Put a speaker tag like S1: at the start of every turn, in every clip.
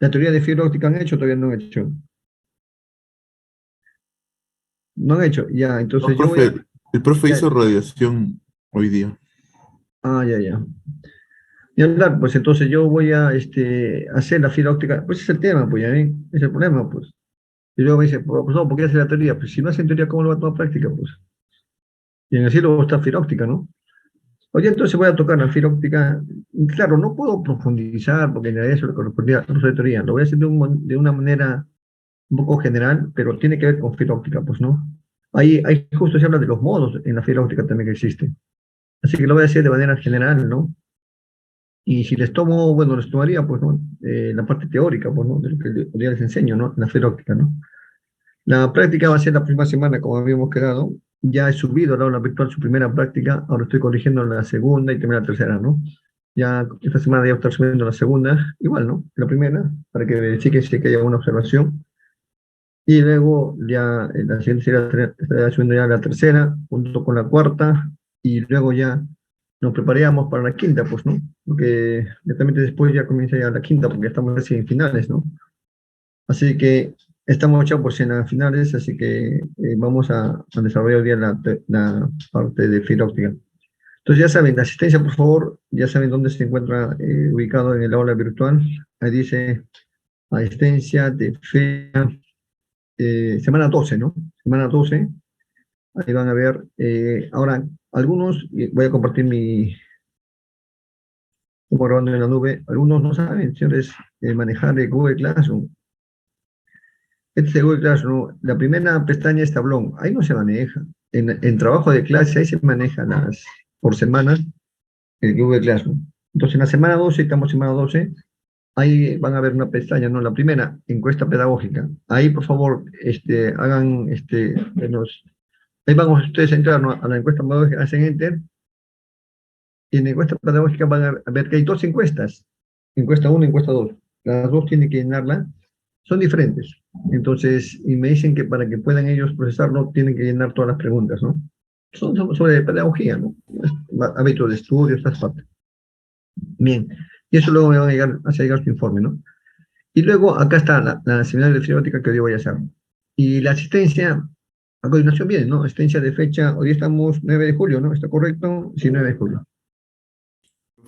S1: La teoría de fibra óptica han hecho, todavía no han hecho. No han hecho, ya,
S2: No,
S1: entonces yo voy a...
S2: profe, el profe
S1: Ya,
S2: hizo radiación hoy día.
S1: ya, ya. Y hablar, pues entonces yo voy a hacer la fibra óptica. Pues ese es el tema, pues ya ven, ese es el problema, pues. Y luego me dice, pues no, ¿por qué hacer la teoría? Pues si no hacen teoría, ¿cómo lo va a tomar práctica? Pues. Y en el cielo está fibra óptica, ¿no? Oye, entonces voy a tocar la fibra óptica. Claro, no puedo profundizar porque en realidad eso le correspondía a la teoría. Lo voy a hacer de una manera un poco general, pero tiene que ver con fibra óptica, pues, ¿no? Ahí justo se habla de los modos en la fibra óptica también que existe. Así que lo voy a hacer de manera general, ¿no? Y si les tomo, bueno, les tomaría, pues, ¿no? La parte teórica, pues, ¿no? De lo que ya les enseño, ¿no? En la fibra óptica, ¿no? La práctica va a ser la próxima semana, como habíamos quedado. Ya he subido al aula virtual su primera práctica, ahora estoy corrigiendo la segunda y también la tercera, ¿no? Ya esta semana ya voy a estar subiendo la segunda, igual, ¿no? La primera, para que verifique si hay que haya una observación. Y luego ya la siguiente estaría subiendo ya la tercera, junto con la cuarta, y luego ya nos prepararíamos para la quinta, pues, ¿no? Porque netamente después ya comienza ya la quinta, porque ya estamos casi en finales, ¿no? Así que estamos ya pues en las finales, así que vamos a desarrollar hoy día la parte de fibra óptica. Entonces ya saben, la asistencia, por favor, ya saben dónde se encuentra ubicado en el aula virtual. Ahí dice asistencia de fecha, semana 12, ¿no? Semana 12. Ahí van a ver. Ahora, algunos, voy a compartir como grabando en la nube, algunos no saben, señores, manejar el Google Classroom. Este es Google Classroom, la primera pestaña es tablón, ahí no se maneja. En trabajo de clase, ahí se maneja por semana el Google Classroom. Entonces, en la semana 12, estamos en semana 12, ahí van a ver una pestaña, ¿no? La primera, encuesta pedagógica. Ahí, por favor, hagan, ahí vamos ustedes a entrar, ¿no? A la encuesta pedagógica, hacen enter, y en la encuesta pedagógica van a ver que hay dos encuestas, encuesta 1 y encuesta 2. Las dos tienen que llenarla, son diferentes. Entonces, y me dicen que para que puedan ellos procesarlo, tienen que llenar todas las preguntas, ¿no? Son sobre pedagogía, ¿no? Hábitos de estudio, estas partes. Bien, y eso luego me van a hacer llegar su informe, ¿no? Y luego acá está la seminario de fibrática que yo voy a hacer. Y la asistencia, a continuación viene, ¿no? Asistencia de fecha, hoy estamos 9 de julio, ¿no? ¿Está correcto? Sí, 9 de julio.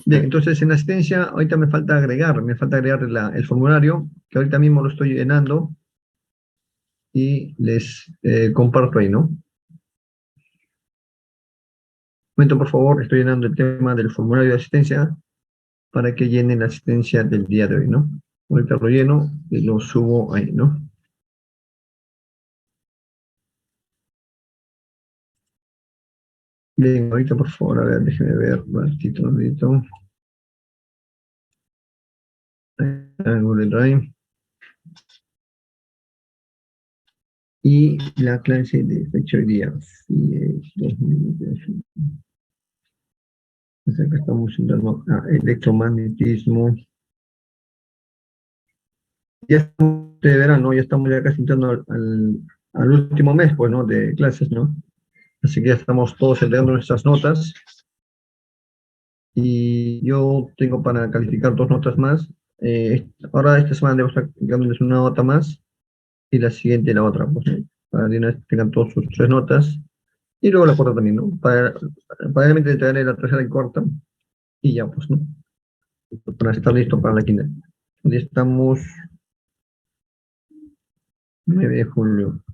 S1: Bien, entonces en la asistencia, ahorita me falta agregar el formulario, que ahorita mismo lo estoy llenando y les comparto ahí, ¿no? Un momento, por favor, estoy llenando el tema del formulario de asistencia para que llenen la asistencia del día de hoy, ¿no? Ahorita lo lleno y lo subo ahí, ¿no? Bien, ahorita por favor, a ver, déjenme ver, un ratito, un ratito. Google Drive. Y la clase de fecha hoy día, sí, es 2020. Pues acá estamos entrando a electromagnetismo. Ya estamos de verano, ya estamos ya casi entrando al último mes, pues, ¿no? De clases, ¿no? Así que ya estamos todos entregando nuestras notas. Y yo tengo para calificar dos notas más. Ahora esta semana debo estar dándoles una nota más y la siguiente la otra, pues, ¿no? Para que una vez tengan todas sus tres notas. Y luego la cuarta también, ¿no? Para realmente entregarle la tercera y cuarta y ya, pues, ¿no? Para estar listo para la quinta. Ya estamos 9 de julio.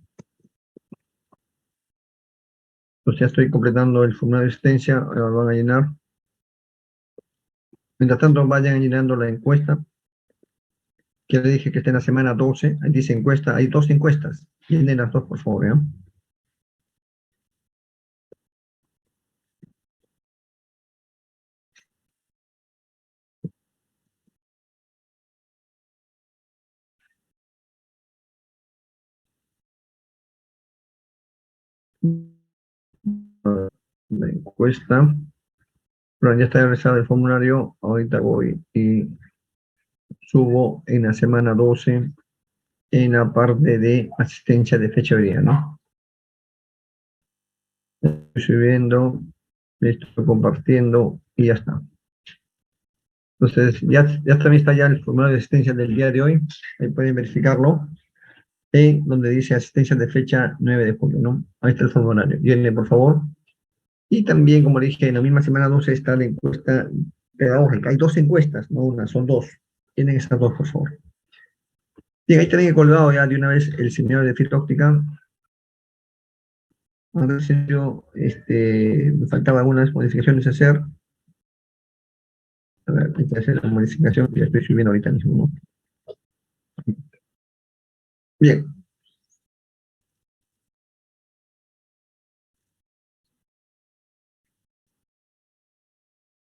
S1: Pues ya estoy completando el formulario de asistencia, ahora lo van a llenar. Mientras tanto, vayan llenando la encuesta, que le dije que está en la semana 12. Ahí dice encuesta, hay dos encuestas. Llenen las dos, por favor, ¿ya? La encuesta. Bueno, ya está realizado el formulario. Ahorita voy y subo en la semana 12 en la parte de asistencia de fecha de día, ¿no? Estoy subiendo, estoy compartiendo y ya está. Entonces, ya también está ya el formulario de asistencia del día de hoy. Ahí pueden verificarlo. En donde dice asistencia de fecha 9 de julio, ¿no? Ahí está el formulario. Viene, por favor. Y también, como dije, en la misma semana 12 está la encuesta pedagógica. Hay dos encuestas, no una, son dos. Tienen esas dos, por favor. Bien, ahí tienen colgado ya de una vez el seminario de fibra óptica. A ver si yo, me faltaban algunas modificaciones a hacer. A ver, hay que hacer la modificación que ya estoy subiendo ahorita mismo, ¿no? Bien,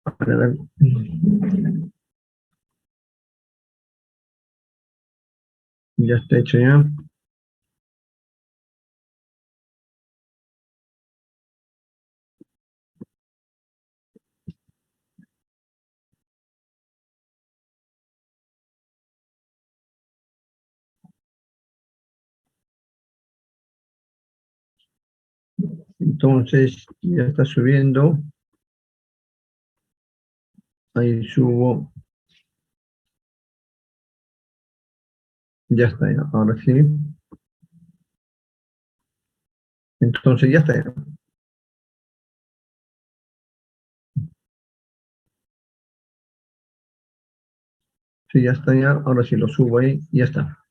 S1: a ver, ya está hecho ya. Entonces, ya está subiendo. Ahí subo. Ya está ya. Ahora sí. Entonces, ya está ya. Sí, ya está ya. Ahora sí lo subo ahí. Ya está.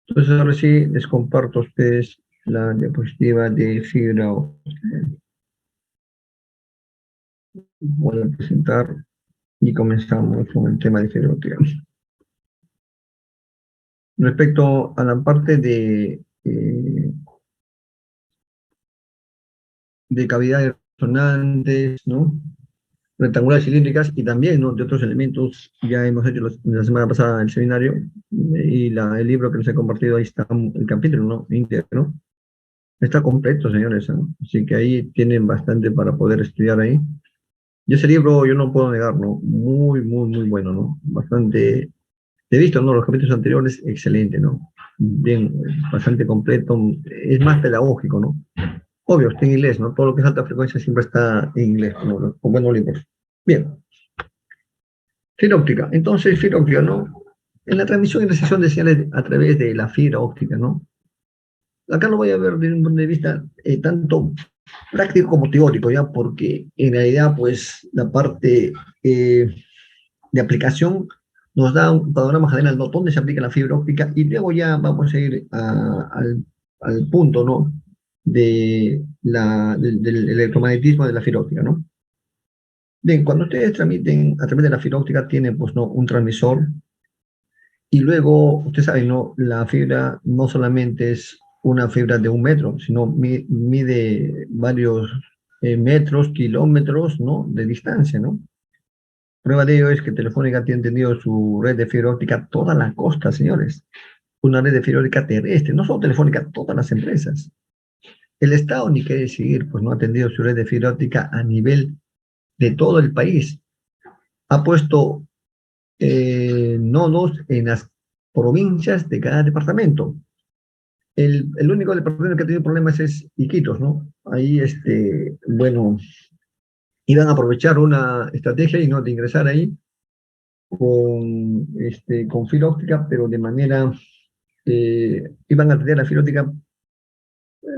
S1: Entonces, ahora sí les comparto a ustedes la diapositiva de fibra óptica. Voy a presentar y comenzamos con el tema de fibra óptica. Respecto a la parte de cavidades resonantes, ¿no? Rectangulares cilíndricas y también, ¿no? De otros elementos, ya hemos hecho la semana pasada el seminario y el libro que les he compartido, ahí está el capítulo, ¿no? Íntegro. Está completo, señores, ¿no? Así que ahí tienen bastante para poder estudiar ahí. Y ese libro yo no puedo negarlo, muy, muy, muy bueno, ¿no? Bastante, he visto, ¿no? Los capítulos anteriores, excelente, ¿no? Bien, bastante completo, es más pedagógico, ¿no? Obvio, está en inglés, ¿no? Todo lo que es alta frecuencia siempre está en inglés, ¿no? Con buenos libros. Bien, fibra óptica. Entonces, fibra óptica, ¿no? En la transmisión y recepción de señales a través de la fibra óptica, ¿no? Acá lo voy a ver desde un punto de vista tanto práctico como teórico, ¿ya? Porque en realidad, pues, la parte de aplicación nos da un panorama general, ¿no? ¿Dónde se aplica la fibra óptica? Y luego ya vamos a ir al punto, ¿no? Del electromagnetismo de la fibra óptica, ¿no? Bien, cuando ustedes transmiten a través de la fibra óptica, tienen, pues, ¿no? Un transmisor y luego, ustedes saben, ¿no? La fibra no solamente es una fibra de 1 metro, sino mide varios metros, kilómetros, ¿no? De distancia, ¿no? Prueba de ello es que Telefónica tiene entendido su red de fibra óptica toda la costa, señores. Una red de fibra óptica terrestre, no solo Telefónica, todas las empresas. El Estado ni qué decir, pues no ha atendido su red de fibra óptica a nivel de todo el país. Ha puesto nodos en las provincias de cada departamento. El único departamento que ha tenido problemas es Iquitos, ¿no? Ahí, bueno, iban a aprovechar una estrategia y no de ingresar ahí con fibra óptica, pero de manera, iban a tener la fibra óptica,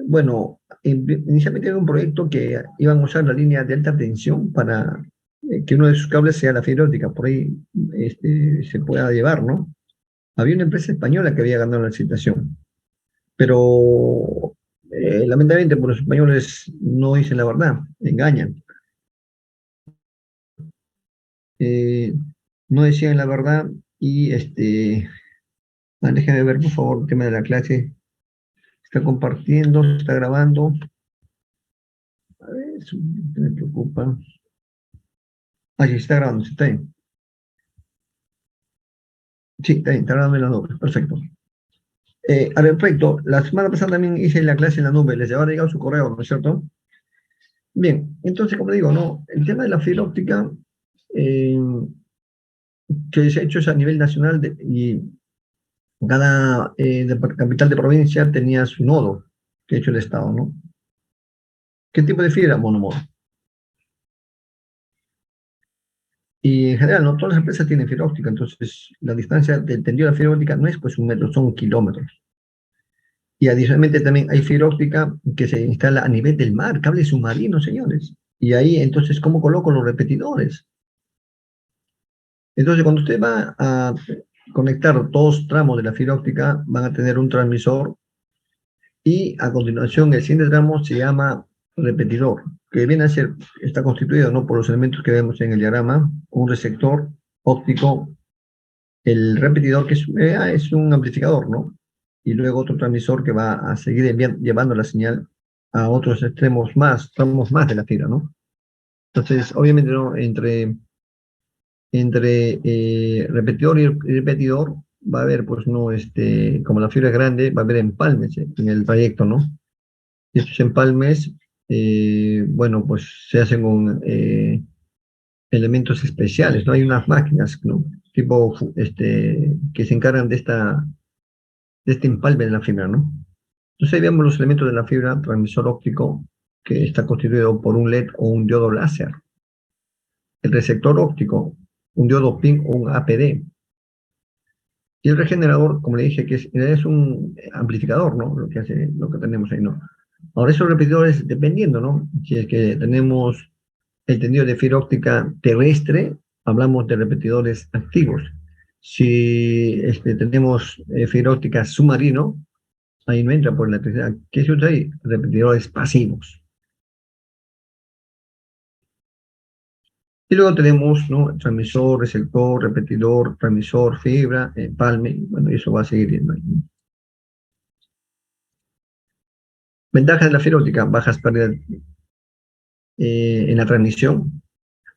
S1: bueno, inicialmente era un proyecto que iban a usar la línea de alta tensión para que uno de sus cables sea la fibra óptica, por ahí se pueda llevar, ¿no? Había una empresa española que había ganado la licitación, pero lamentablemente por los españoles no dicen la verdad, engañan. Eh, no decían la verdad y déjame ver por favor el tema de la clase. Está compartiendo, está grabando. A ver, eso me preocupa. Ah, sí, está grabando, sí, está bien. Sí, está grabando en la nube, perfecto. Al respecto, la semana pasada también hice la clase en la nube, les habrá llegado su correo, ¿no es cierto? Bien, entonces, como digo, ¿no? El tema de la fibra óptica eh, que se ha hecho es a nivel nacional y cada capital de provincia tenía su nodo que ha hecho el Estado, ¿no? ¿Qué tipo de fibra? Monomodo. Y en general, no todas las empresas tienen fibra óptica, entonces la distancia del tendido de la fibra óptica no es pues 1 metro, son kilómetros. Y adicionalmente también hay fibra óptica que se instala a nivel del mar, cables submarinos, señores. Y ahí entonces, ¿cómo coloco los repetidores? Entonces, cuando usted va a conectar dos tramos de la fibra óptica, van a tener un transmisor y a continuación el siguiente tramo se llama repetidor, que viene a ser, está constituido, ¿no?, por los elementos que vemos en el diagrama, un receptor óptico, el repetidor que es un amplificador, ¿no? Y luego otro transmisor que va a seguir llevando la señal a otros extremos más, tramos más de la fibra, ¿no? Entonces, obviamente, ¿no?, entre repetidor y repetidor va a haber, pues, no, como la fibra es grande, va a haber empalmes en el trayecto, ¿no? Y estos empalmes, bueno, pues se hacen con elementos especiales, ¿no? Hay unas máquinas, ¿no? Tipo, que se encargan de este empalme de la fibra, ¿no? Entonces ahí vemos los elementos de la fibra, transmisor óptico, que está constituido por un LED o un diodo láser. El receptor óptico, un diodo PIN o un APD. Y el regenerador, como le dije, que es un amplificador, ¿no? Lo que hace, lo que tenemos ahí, ¿no? Ahora, esos repetidores, dependiendo, ¿no? Si es que tenemos el tendido de fibra óptica terrestre, hablamos de repetidores activos. Si tenemos fibra óptica submarino, ahí no entra por la electricidad. ¿Qué se usa ahí? Repetidores pasivos. Y luego tenemos, ¿no?, transmisor, receptor, repetidor, transmisor, fibra, palme, y bueno, eso va a seguir viendo ahí, ¿no? Ventajas de la fibra óptica: bajas pérdidas en la transmisión,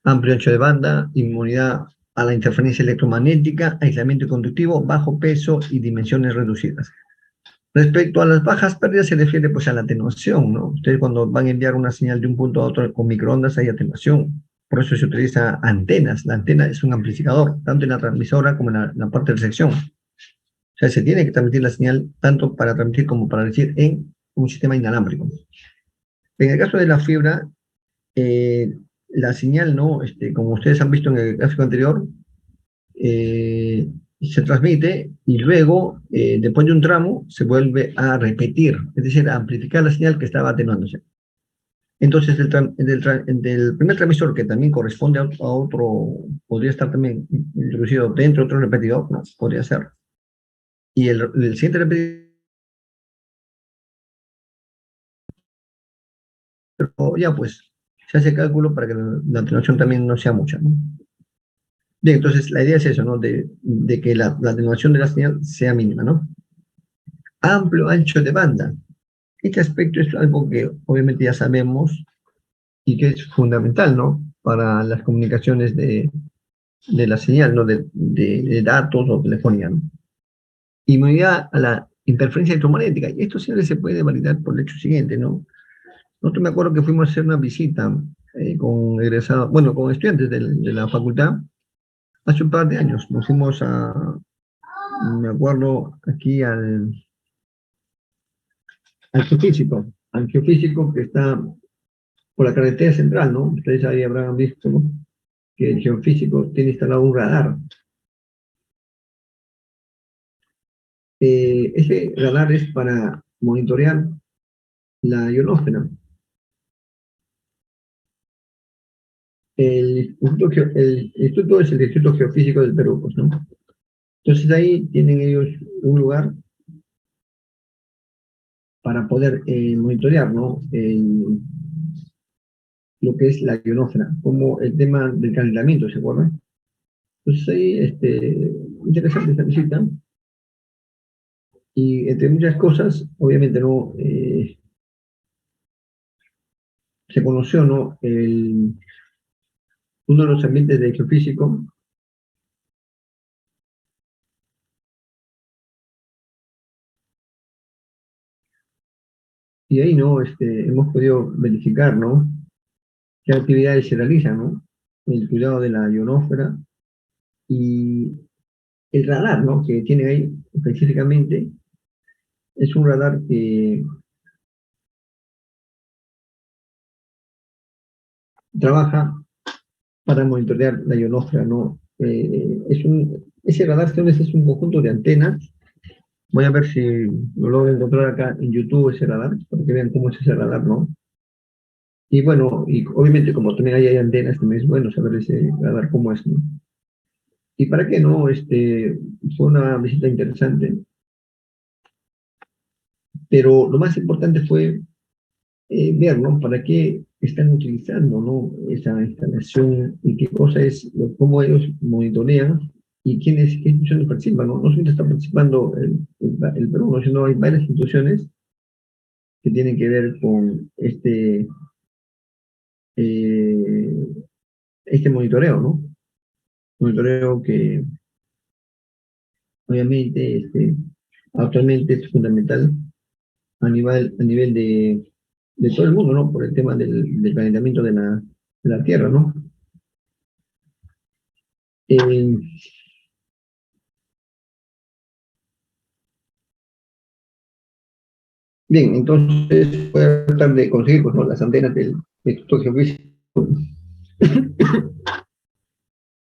S1: amplio ancho de banda, inmunidad a la interferencia electromagnética, aislamiento conductivo, bajo peso y dimensiones reducidas. Respecto a las bajas pérdidas, se refiere pues a la atenuación, ¿no? Ustedes cuando van a enviar una señal de un punto a otro con microondas hay atenuación. Por eso se utiliza antenas. La antena es un amplificador, tanto en la transmisora como en la parte de recepción. O sea, se tiene que transmitir la señal tanto para transmitir como para recibir en un sistema inalámbrico. En el caso de la fibra, la señal, ¿no? Como ustedes han visto en el gráfico anterior, eh, se transmite y luego, después de un tramo, se vuelve a repetir, es decir, a amplificar la señal que estaba atenuándose. Entonces, del primer transmisor, que también corresponde a otro, podría estar también introducido dentro de otro repetidor, ¿no? Podría ser. Y el siguiente repetidor, ya pues, se hace cálculo para que la atenuación también no sea mucha, ¿no? Bien, entonces la idea es eso, ¿no? De que la atenuación de la señal sea mínima, ¿no? Amplio ancho de banda. Este aspecto es algo que obviamente ya sabemos y que es fundamental, ¿no?, para las comunicaciones de la señal, ¿no?, de datos o telefonía, ¿no? Inmunidad a la interferencia electromagnética. Y esto siempre se puede validar por el hecho siguiente, ¿no? Nosotros, me acuerdo que fuimos a hacer una visita con egresados, bueno, con estudiantes de la facultad hace un par de años. Nos fuimos me acuerdo, aquí al geofísico que está por la carretera central, ¿no? Ustedes ahí habrán visto, ¿no?, que el geofísico tiene instalado un radar. Ese radar es para monitorear la ionosfera. El instituto es el Instituto Geofísico del Perú, pues, ¿no? Entonces ahí tienen ellos un lugar para poder monitorear, ¿no?, lo que es la ionosfera, como el tema del calentamiento, ¿se acuerdan? Entonces ahí, interesante esta visita, y entre muchas cosas, obviamente, ¿no?, se conoció, ¿no?, uno de los ambientes de geofísico, y ahí, ¿no?, hemos podido verificar, ¿no?, qué actividades se realizan, ¿no?, el cuidado de la ionosfera y el radar, ¿no?, que tiene ahí específicamente. Es un radar que trabaja para monitorear la ionosfera, ¿no? Ese radar es un conjunto de antenas. Voy a ver si lo logro encontrar acá en YouTube ese radar, para que vean cómo es ese radar, ¿no? Y bueno, y obviamente como también hay antenas, también es bueno saber ese radar cómo es, ¿no? ¿Y para qué no? Fue una visita interesante, pero lo más importante fue ver, ¿no? ¿Para qué están utilizando, ¿no? Esa instalación y qué cosa es, cómo ellos monitorean y qué instituciones participan, ¿no? No solamente está participando el Perú, ¿no? Sino hay varias instituciones que tienen que ver con eh, este monitoreo, ¿no? Monitoreo que obviamente actualmente es fundamental a nivel de todo el mundo, ¿no? Por el tema del calentamiento de la Tierra, ¿no? Eh, Bien, entonces voy a tratar de conseguir pues, ¿no? las antenas del Instituto Geofísico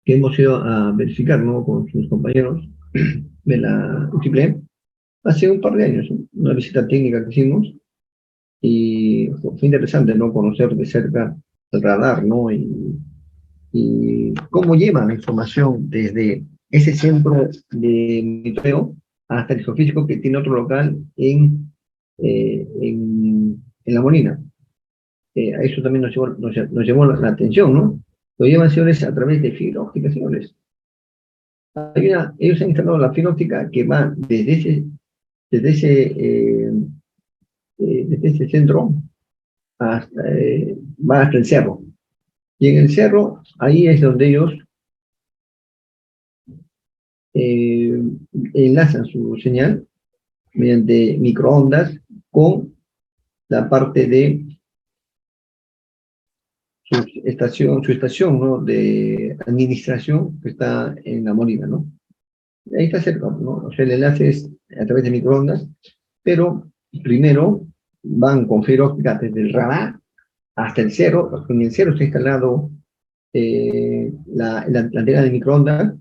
S1: que hemos ido a verificar, ¿no? Con sus compañeros de la UTIPLE hace un par de años, ¿no? Una visita técnica que hicimos y fue interesante, ¿no? Conocer de cerca el radar, ¿no? Y cómo llevan la información desde ese centro de monitoreo hasta el geofísico que tiene otro local en La Molina. A eso también nos llamó la atención, ¿no? Lo llevan, señores, a través de fibra óptica, señores. Ellos han instalado la fibra óptica que va desde ese, desde ese centro va hasta el cerro. Y en el cerro, ahí es donde ellos eh, enlazan su señal mediante microondas con la parte de su estación, ¿no? De administración que está en La Molina, ¿no? Ahí está cerca, ¿no? O sea, el enlace es a través de microondas, pero primero van con fibra óptica desde el radar hasta el cero. En el cero está instalado la antena de microondas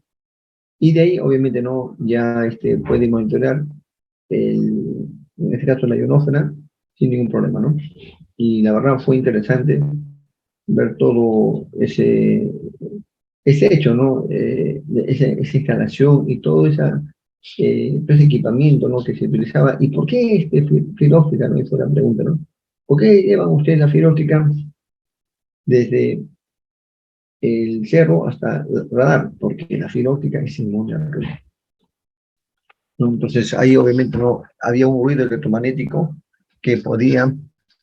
S1: y de ahí, obviamente, no ya puede monitorear, en este caso, la ionósfera sin ningún problema, ¿no? Y la verdad fue interesante ver todo ese hecho, ¿no? Esa instalación y todo ese equipamiento, ¿no? Que se utilizaba. ¿Y por qué fibra óptica? ¿No? Esa fue la pregunta, ¿no? ¿Por qué llevan ustedes la fibra óptica desde el cerro hasta el radar? Porque la fibra óptica es inmune al ruido, ¿no? Entonces ahí obviamente no había un ruido electromagnético que podía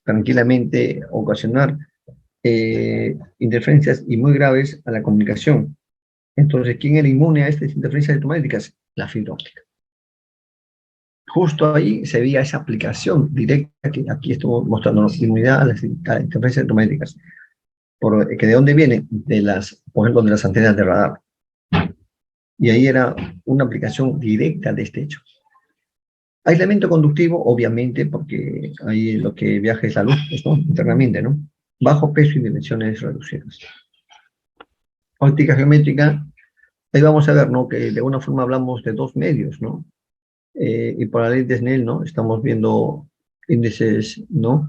S1: tranquilamente ocasionar interferencias y muy graves a la comunicación. Entonces, ¿quién era inmune a estas interferencias electromagnéticas? La fibra óptica. Justo ahí se veía esa aplicación directa que aquí estuvo mostrando inmunidad a las interferencias electromagnéticas. Que ¿de dónde viene? Por ejemplo, de las antenas de radar. Y ahí era una aplicación directa de este hecho. Aislamiento conductivo, obviamente, porque ahí lo que viaja es la luz, pues, ¿no? Internamente, ¿no? Bajo peso y dimensiones reducidas. Óptica geométrica, ahí vamos a ver, ¿no? Que de alguna forma hablamos de dos medios, ¿no? Y por la ley de Snell, ¿no? Estamos viendo índices, ¿no?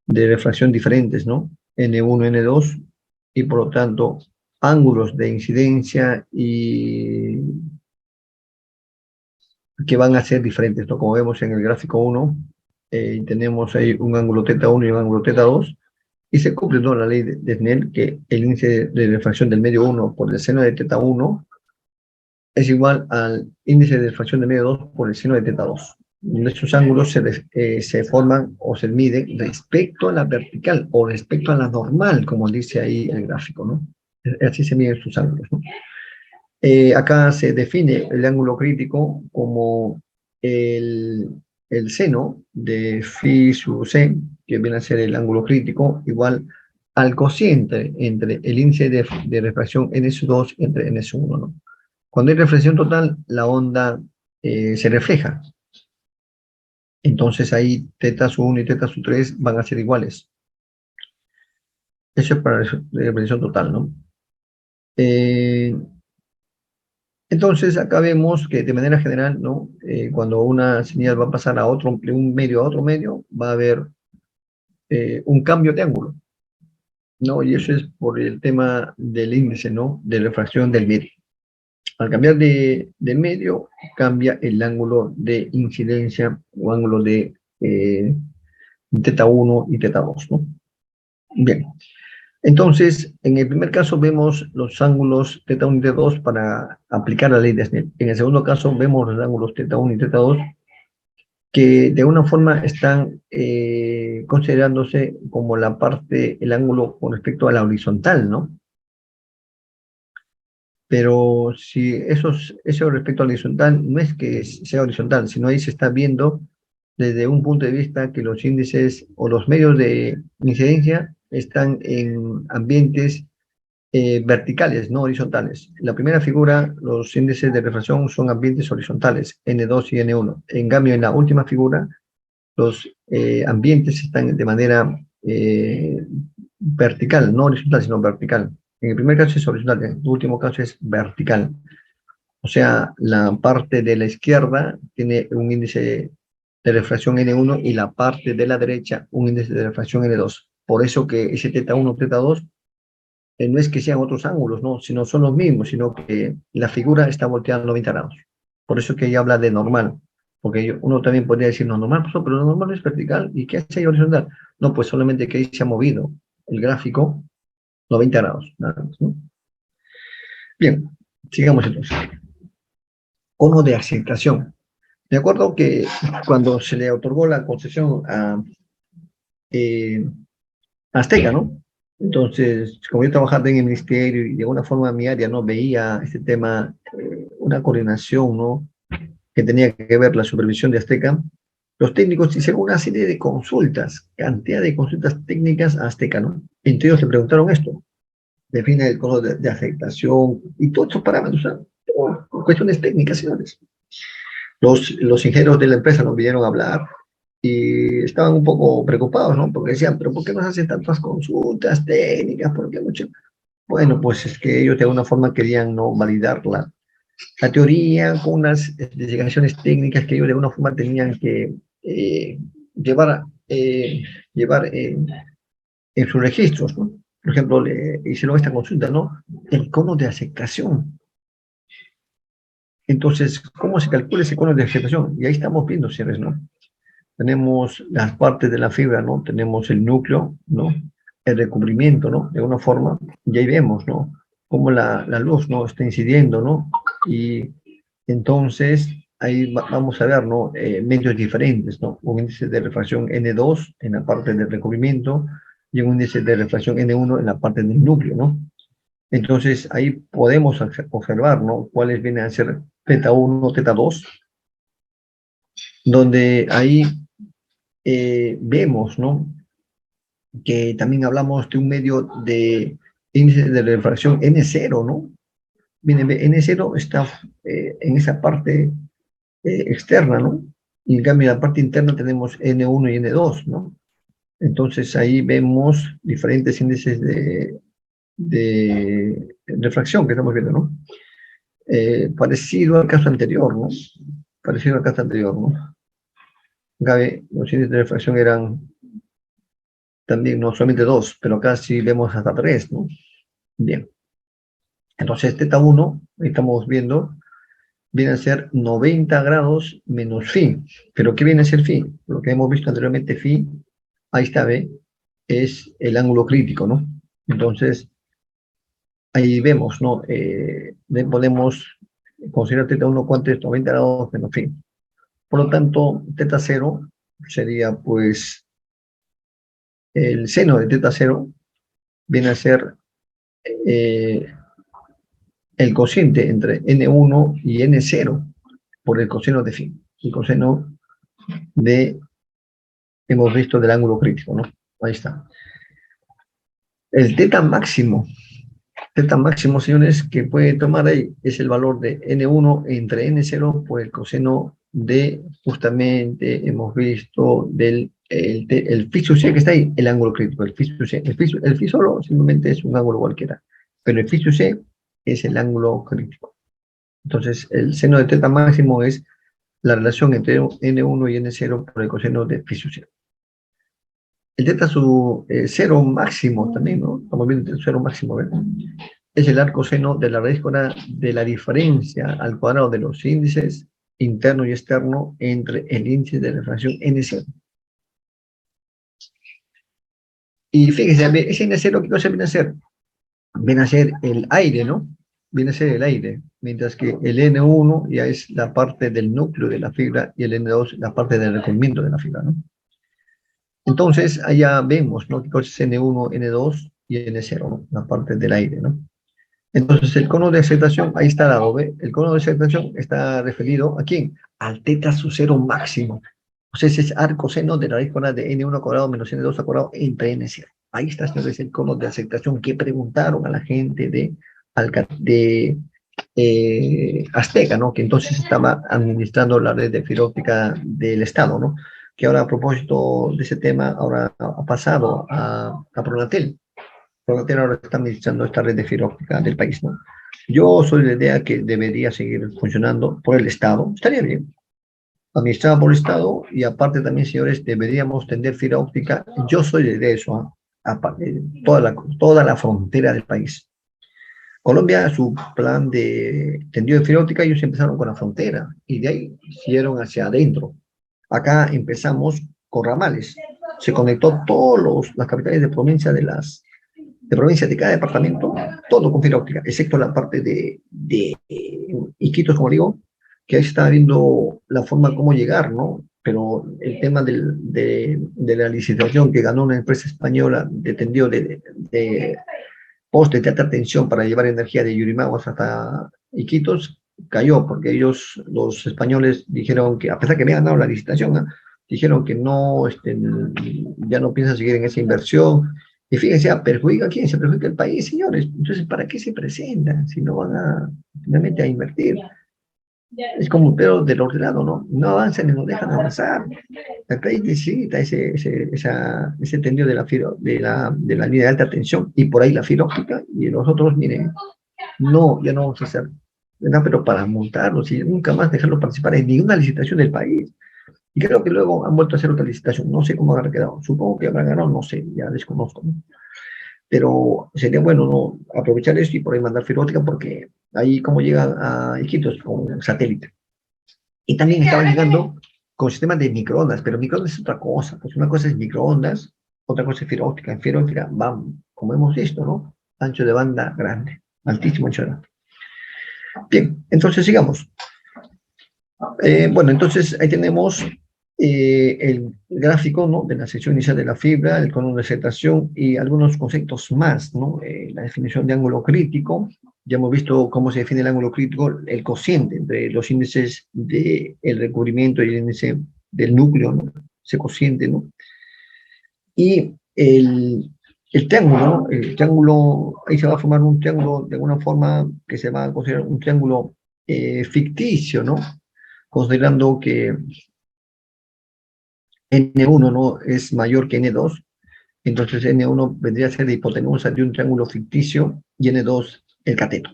S1: De refracción diferentes, ¿no? N1, N2, y por lo tanto, ángulos de incidencia y que van a ser diferentes, ¿no? Como vemos en el gráfico 1, tenemos ahí un ángulo θ1 y un ángulo θ2, y se cumple, ¿no? La ley de Snell, que el índice de refracción del medio 1 por el seno de θ1 es igual al índice de refracción del medio 2 por el seno de θ2. Estos ángulos se forman o se miden respecto a la vertical o respecto a la normal, como dice ahí el gráfico, ¿no? Así se miden estos ángulos, ¿no? Acá se define el ángulo crítico como el, el seno de phi sub c, que viene a ser el ángulo crítico, igual al cociente entre el índice de refracción N2 entre N1, ¿no? Cuando hay reflexión total, la onda se refleja. Entonces ahí teta sub 1 y teta sub 3 van a ser iguales. Eso es para la reflexión total, ¿no? Eh, entonces, acá vemos que de manera general, ¿no? Cuando una señal va a pasar a otro, de un medio a otro medio, va a haber un cambio de ángulo, ¿no? Y eso es por el tema del índice, ¿no? De refracción del medio. Al cambiar de medio, cambia el ángulo de incidencia o ángulo de teta 1 y teta 2, ¿no? Bien, entonces, en el primer caso vemos los ángulos teta 1 y teta 2 para aplicar la ley de Snell. En el segundo caso vemos los ángulos teta 1 y teta 2 que de alguna forma están considerándose como la parte, el ángulo con respecto a la horizontal, ¿no? Pero si eso respecto a la horizontal, no es que sea horizontal, sino ahí se está viendo desde un punto de vista que los índices o los medios de incidencia están en ambientes verticales, no horizontales. En la primera figura, los índices de refracción son ambientes horizontales, N2 y N1. En cambio, en la última figura, los ambientes están de manera vertical, no horizontal, sino vertical. En el primer caso es horizontal, en el último caso es vertical. O sea, la parte de la izquierda tiene un índice de refracción N1 y la parte de la derecha un índice de refracción N2. Por eso que ese teta 1, teta 2 no es que sean otros ángulos, no, sino son los mismos, sino que la figura está volteada a 90 grados. Por eso que ella habla de normal, porque uno también podría decir no normal, pero lo normal es vertical, ¿y qué hace ahí horizontal? No, pues solamente que ahí se ha movido el gráfico 90 grados, nada más, ¿no? Bien, sigamos entonces. Cono de aceptación. De acuerdo que cuando se le otorgó la concesión a eh, Azteca, ¿no? Entonces, como yo trabajaba en el ministerio y de alguna forma mi área no veía este tema, una coordinación, ¿no? Que tenía que ver la supervisión de Azteca, los técnicos hicieron una serie de consultas, cantidad de consultas técnicas a Azteca, ¿no? Entre ellos le preguntaron esto, define el cono de aceptación y todos estos parámetros, ¿no? Cuestiones técnicas, señores. Los ingenieros de la empresa nos vinieron a hablar y estaban un poco preocupados, ¿no? Porque decían, pero ¿por qué nos hacen tantas consultas técnicas? ¿Por qué mucho? Bueno, pues es que ellos de alguna forma querían no validar la teoría con unas investigaciones técnicas que ellos de alguna forma tenían que llevar, llevar en sus registros, ¿no? Por ejemplo, le hicieron esta consulta, ¿no? El cono de aceptación. Entonces, ¿cómo se calcula ese cono de aceptación? Y ahí estamos viendo, señores, ¿no? Tenemos las partes de la fibra, ¿no? Tenemos el núcleo, ¿no? El recubrimiento, ¿no? De alguna forma, y ahí vemos, ¿no? Cómo la luz, ¿no? Está incidiendo, ¿no? Y entonces, ahí vamos a ver, ¿no? Medios diferentes, ¿no? Un índice de refracción N2 en la parte del recubrimiento y un índice de refracción N1 en la parte del núcleo, ¿no? Entonces, ahí podemos observar, ¿no? Cuáles vienen a ser teta 1, teta 2, donde ahí vemos, ¿no? Que también hablamos de un medio de índice de refracción N0, ¿no? Miren, N0 está en esa parte externa, ¿no? Y en cambio en la parte interna tenemos N1 y N2, ¿no? Entonces ahí vemos diferentes índices de refracción que estamos viendo, ¿no? Parecido al caso anterior, ¿no? Parecido al caso anterior, ¿no? Gabe, los índices de refracción eran también no solamente dos, pero acá sí vemos hasta tres, ¿no? Bien. Entonces, teta 1, estamos viendo, viene a ser 90 grados menos phi. ¿Pero qué viene a ser phi? Lo que hemos visto anteriormente, phi, ahí está, ¿ve? Es el ángulo crítico, ¿no? Entonces, ahí vemos, ¿no? Podemos considerar teta 1 cuánto es 90 grados menos phi. Por lo tanto, teta 0 sería, pues, el seno de teta 0 viene a ser el cociente entre n1 y n0 por el coseno de phi. El coseno de, hemos visto, del ángulo crítico, ¿no? Ahí está. El teta máximo, señores, que puede tomar ahí es el valor de n1 entre n0 por el coseno de, justamente, hemos visto, del el phi sub c que está ahí, el ángulo crítico. El phi sub c, el phi solo simplemente es un ángulo cualquiera, pero el phi sub c es el ángulo crítico. Entonces, el seno de teta máximo es la relación entre N1 y N0 por el coseno de phi sub 0. El teta su cero máximo también, ¿no? Estamos viendo el cero máximo, ¿verdad? Es el arco seno de la raíz cuadrada de la diferencia al cuadrado de los índices interno y externo entre el índice de refracción N0. Y fíjense, ese N0, ¿qué cosa viene a ser? Viene a ser el aire, ¿no? Viene a ser el aire, mientras que el N1 ya es la parte del núcleo de la fibra y el N2 la parte del recubrimiento de la fibra, ¿no? Entonces, allá vemos, ¿no? ¿Qué cosa es N1, N2 y N0, ¿no? La parte del aire, ¿no? Entonces, el cono de aceptación, ahí está dado, ¿ve? El cono de aceptación está referido, ¿a quién? Al teta su cero máximo. O sea, ese es arco seno de la raíz cuadrada de N1 cuadrado menos N2 al cuadrado entre N0. Ahí está, señores, el cono de aceptación que preguntaron a la gente de Azteca, ¿no? Que entonces estaba administrando la red de fibra óptica del Estado, ¿no? Que ahora, a propósito de ese tema, ahora ha pasado a Pronatel. Pronatel ahora está administrando esta red de fibra óptica del país, ¿no? Yo soy de la idea que debería seguir funcionando por el Estado, estaría bien, administrada por el Estado, y aparte también, señores, deberíamos tener fibra óptica. Yo soy de eso, ¿ah? Toda la frontera del país. Colombia, su plan de tendido de fibra óptica, ellos empezaron con la frontera y de ahí siguieron hacia adentro. Acá empezamos con ramales. Se conectó todas las capitales de provincias de cada departamento, todo con fibra óptica, excepto la parte de Iquitos, como digo, que ahí se está viendo la forma cómo llegar, ¿no? Pero el tema de la licitación que ganó una empresa española de tendido de poste de alta tensión para llevar energía de Yurimaguas hasta Iquitos, cayó, porque ellos, los españoles, dijeron que, a pesar que habían ganado la licitación, ¿eh? Dijeron que no, ya no piensan seguir en esa inversión. Y fíjense, ¿perjudica a quién? Se perjudica el país, señores. Entonces, ¿para qué se presentan si no van a finalmente a invertir? Es como un pedo del ordenado, ¿no? No avanzan y no dejan avanzar. El país necesita ese tendido de la línea de alta tensión y por ahí la fibra óptica, y nosotros, miren, no, ya no vamos a hacer nada, pero para montarlos y nunca más dejarlo participar en ninguna licitación del país. Y creo que luego han vuelto a hacer otra licitación, no sé cómo habrá quedado, supongo que habrán ganado, no sé, ya desconozco, ¿no? Pero sería bueno, ¿no? Aprovechar esto y por ahí mandar fibra óptica, porque ahí como llegan a Iquitos con satélite. Y también estaban llegando con sistemas de microondas, pero microondas es otra cosa, pues una cosa es microondas, otra cosa es fibra óptica. En fibra óptica, vamos, como hemos visto, ¿no? Ancho de banda grande, altísimo ancho de banda. Bien, entonces sigamos. Bueno, entonces ahí tenemos el gráfico, ¿no? De la sección inicial de la fibra, el cono de aceptación y algunos conceptos más, ¿no? La definición de ángulo crítico. Ya hemos visto cómo se define el ángulo crítico, el cociente entre los índices del recubrimiento y el índice del núcleo, ¿no? Ese cociente, ¿no? Y el triángulo, ¿no? El triángulo, ahí se va a formar un triángulo de alguna forma que se va a considerar un triángulo ficticio, ¿no? Considerando que N1 no es mayor que N2, entonces N1 vendría a ser la hipotenusa de un triángulo ficticio y N2 el cateto.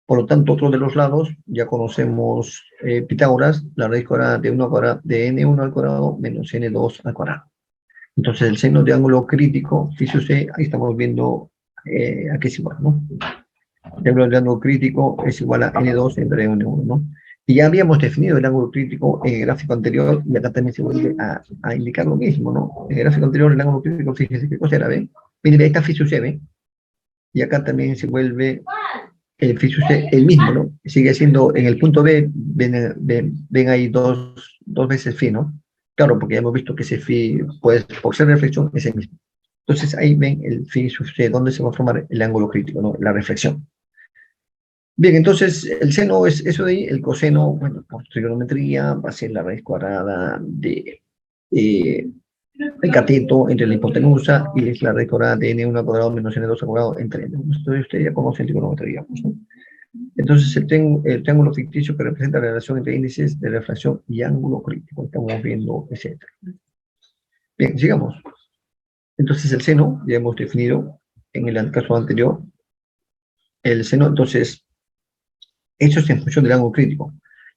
S1: Por lo tanto, otro de los lados, ya conocemos Pitágoras, la raíz cuadrada de, de N1 al cuadrado menos N2 al cuadrado. Entonces, el seno de ángulo crítico, fíjese, ahí estamos viendo a qué es igual, ¿no? El ángulo crítico es igual a N2 entre N1, ¿no? Y ya habíamos definido el ángulo crítico en el gráfico anterior, y acá también se vuelve a indicar lo mismo, ¿no? En el gráfico anterior, el ángulo crítico, fíjese qué cosa era, ¿ve? Mire, ahí está phi sub c, ¿ve? Y acá también se vuelve el phi sub c el mismo, ¿no? Sigue siendo en el punto B, ven ahí dos veces phi, ¿no? Claro, porque ya hemos visto que ese phi, pues, por ser reflexión, es el mismo. Entonces ahí ven el phi sub c, donde se va a formar el ángulo crítico, ¿no? La reflexión. Bien, entonces el seno es eso de ahí, el coseno, bueno, por trigonometría va a ser la raíz cuadrada de el cateto entre la hipotenusa y es la raíz cuadrada de n1 al cuadrado menos n2 al cuadrado entre n. Entonces ustedes ya conocen trigonometría, pues, ¿no? Entonces el triángulo ficticio que representa la relación entre índices de refracción y ángulo crítico, estamos viendo, etc. Bien, sigamos. Entonces el seno, ya hemos definido en el caso anterior, el seno, entonces, eso es en función del ángulo crítico,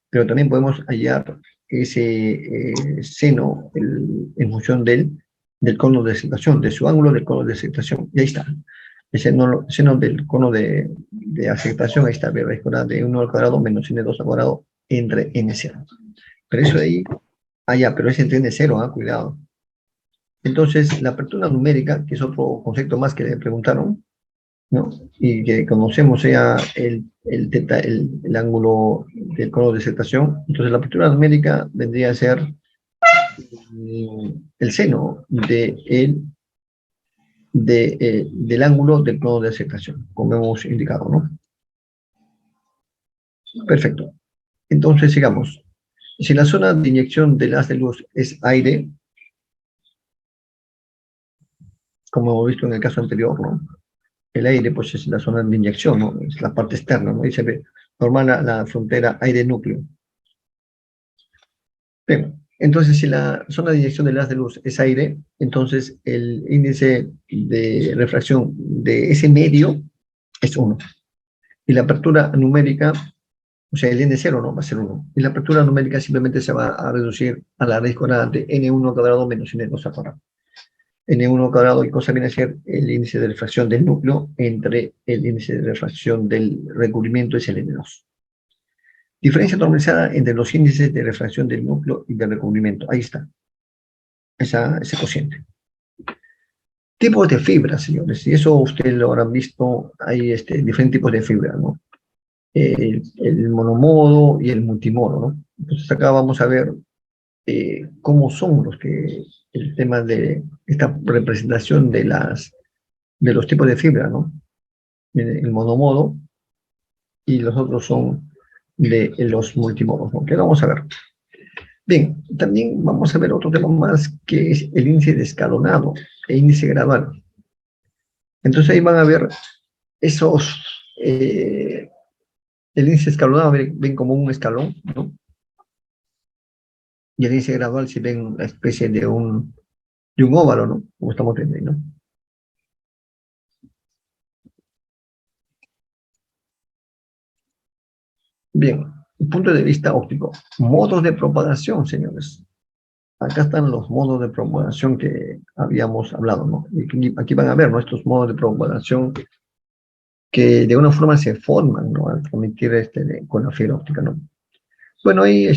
S1: pero también podemos hallar ese seno en función del cono de aceptación, de su ángulo del cono de aceptación. Y ahí está. El seno del cono de aceptación, ahí está, raíz cuadrada de 1 al cuadrado menos n2 al cuadrado entre n0. Pero eso de ahí, allá, pero es entre n0, cuidado. Entonces, la apertura numérica, que es otro concepto más que le preguntaron, ¿no? Y que conocemos ya el ángulo del cono de aceptación. Entonces, la apertura numérica vendría a ser el seno del ángulo del cono de aceptación, como hemos indicado, ¿no? Perfecto. Entonces, sigamos. Si la zona de inyección del haz de luz es aire, como hemos visto en el caso anterior, ¿no? El aire, pues, es la zona de inyección, ¿no? Es la parte externa, ¿no? Y se ve normal la frontera aire-núcleo. Bien, entonces, si la zona de inyección del haz de luz es aire, entonces el índice de refracción de ese medio es 1. Y la apertura numérica, o sea, el n0, ¿no? Va a ser 1. Y la apertura numérica simplemente se va a reducir a la raíz cuadrada de n1 cuadrado menos n2 al cuadrado. N1 cuadrado, ¿qué cosa viene a ser? El índice de refracción del núcleo entre el índice de refracción del recubrimiento, es el n2. Diferencia normalizada entre los índices de refracción del núcleo y del recubrimiento. Ahí está, ese cociente. Tipos de fibras, señores, y eso ustedes lo habrán visto, hay diferentes tipos de fibra, ¿no? El monomodo y el multimodo, ¿no? Entonces acá vamos a ver cómo son el tema de esta representación de los tipos de fibra, ¿no? El monomodo y los otros son de los multimodos, ¿no? Que vamos a ver. Bien, también vamos a ver otro tema más, que es el índice de escalonado e índice gradual. Entonces ahí van a ver el índice escalonado, ven como un escalón, ¿no? Y el índice gradual, si ven una especie de un óvalo, ¿no? Como estamos viendo ahí, ¿no? Bien, punto de vista óptico. Modos de propagación, señores. Acá están los modos de propagación que habíamos hablado, ¿no? Y aquí van a ver nuestros modos de propagación que de una forma se forman, ¿no? Al transmitir con la fibra óptica, ¿no? Bueno, ahí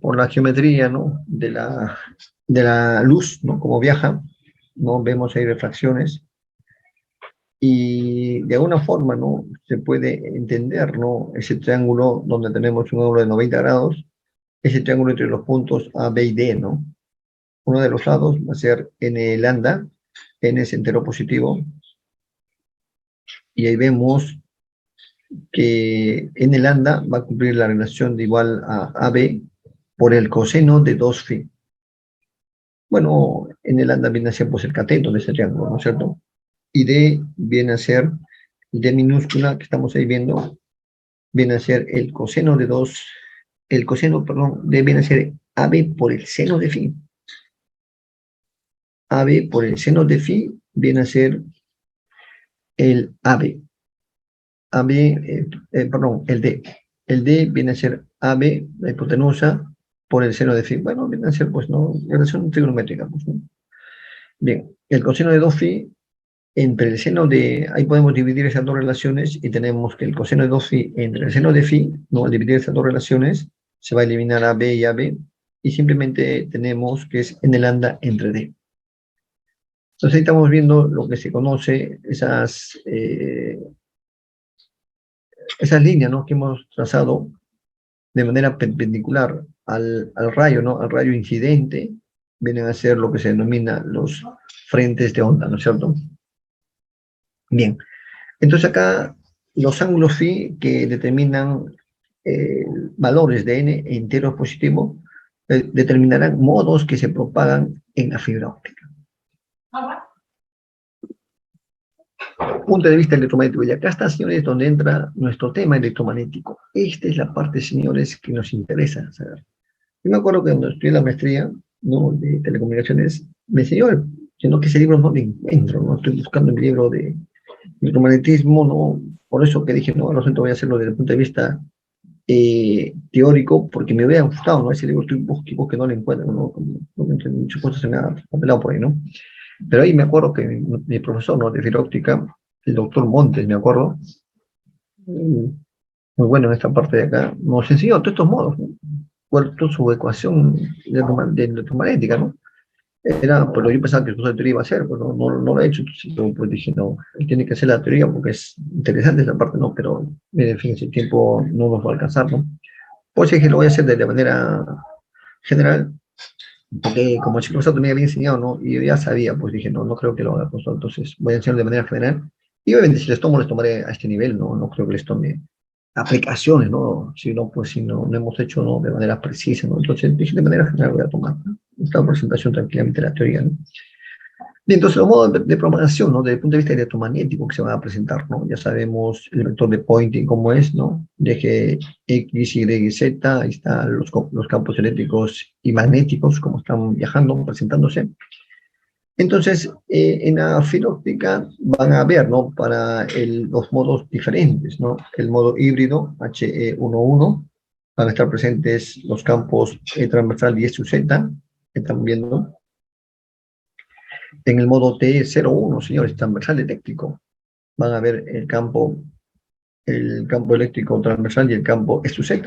S1: por la geometría, ¿no? De la luz, ¿no? Como viaja, ¿no? Vemos ahí refracciones y de alguna forma, ¿no? Se puede entender, ¿no? Ese triángulo donde tenemos un ángulo de 90 grados, ese triángulo entre los puntos A, B y D, ¿no? Uno de los lados va a ser n lambda, n es entero positivo, y ahí vemos que n lambda va a cumplir la relación de igual a AB por el coseno de 2 phi. Bueno, n lambda viene a ser pues el cateto de ese triángulo, ¿no es cierto? Y D viene a ser, D minúscula que estamos ahí viendo, viene a ser el coseno de 2, el coseno, perdón, D viene a ser AB por el seno de phi. AB por el seno de phi viene a ser el AB. AB, perdón, el D. El D viene a ser AB, la hipotenusa, por el seno de phi. Bueno, viene a ser, pues, ¿no? Relación trigonométrica, pues, ¿no? Bien, el coseno de 2 phi, entre el seno de, ahí podemos dividir esas dos relaciones y tenemos que el coseno de 2 phi entre el seno de phi, ¿no? Al dividir esas dos relaciones, se va a eliminar AB y AB, y simplemente tenemos que es n lambda entre D. Entonces ahí estamos viendo lo que se conoce, esas líneas, ¿no? Que hemos trazado de manera perpendicular al rayo, ¿no? Al rayo incidente, vienen a ser lo que se denomina los frentes de onda, ¿no es cierto? Bien, entonces acá los ángulos phi que determinan valores de n enteros positivos determinarán modos que se propagan en la fibra óptica. Punto de vista electromagnético. Y acá está, señores, donde entra nuestro tema electromagnético. Esta es la parte, señores, que nos interesa saber. Yo me acuerdo que cuando estudié la maestría, ¿no? De telecomunicaciones, me enseñó, sino que ese libro no lo encuentro, ¿no? Estoy buscando el libro electromagnetismo, ¿no? Por eso que dije, no, no sé, voy a hacerlo desde el punto de vista teórico, porque me hubiera gustado, ¿no? Ese libro estoy buscando que no lo encuentro, ¿no? Como, muchas cosas se me han apelado por ahí, ¿no? Pero ahí me acuerdo que mi profesor, ¿no? De fibra óptica, el doctor Montes, me acuerdo, muy bueno en esta parte de acá, nos enseñó todos estos modos, ¿no? Toda su ecuación de electromagnética, ¿no? Era, pero yo pensaba que su teoría iba a ser, pues no lo he hecho, entonces yo pues dije, no, él tiene que hacer la teoría porque es interesante esa parte, ¿no? Pero, en fin, ese tiempo no nos va a alcanzar, ¿no? Pues dije, lo voy a hacer de manera general, porque como el chico también me había enseñado, ¿no? Y yo ya sabía, pues dije, no creo que lo haga, pues, entonces voy a enseñarlo de manera general. Y obviamente si les tomo, les tomaré a este nivel, no creo que les tome aplicaciones, ¿no? Si no, pues si no hemos hecho, ¿no? De manera precisa, ¿no? Entonces dije, de manera general voy a tomar, ¿no? Esta presentación tranquilamente de la teoría, ¿no? Y entonces los modos de propagación, ¿no? Desde el punto de vista electromagnético que se van a presentar, ¿no? Ya sabemos el vector de Poynting cómo es, ¿no? De que X, Y, Z, ahí están los campos eléctricos y magnéticos, como están viajando, presentándose. Entonces, en la fibra óptica van a ver, ¿no? Para los modos diferentes, ¿no? El modo híbrido, HE11, van a estar presentes los campos transversal y SUZ, que están viendo. En el modo T01, señores, transversal eléctrico, van a ver el campo eléctrico transversal y el campo SUZ.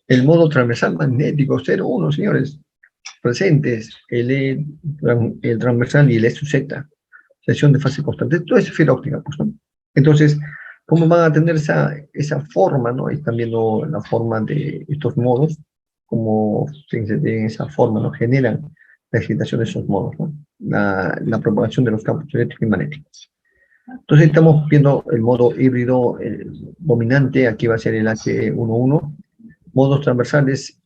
S1: El modo transversal magnético 01, señores, presentes, el transversal y el SUZ, sección de fase constante. Todo es fibra óptica, pues, ¿no? Entonces, ¿cómo van a tener esa forma, ¿no? Ahí están viendo la forma de estos modos, como de esa forma, ¿no? Generan la excitación de esos modos, ¿no? La propagación de los campos eléctricos y magnéticos. Entonces estamos viendo el modo híbrido dominante, aquí va a ser el H11. Modos transversales,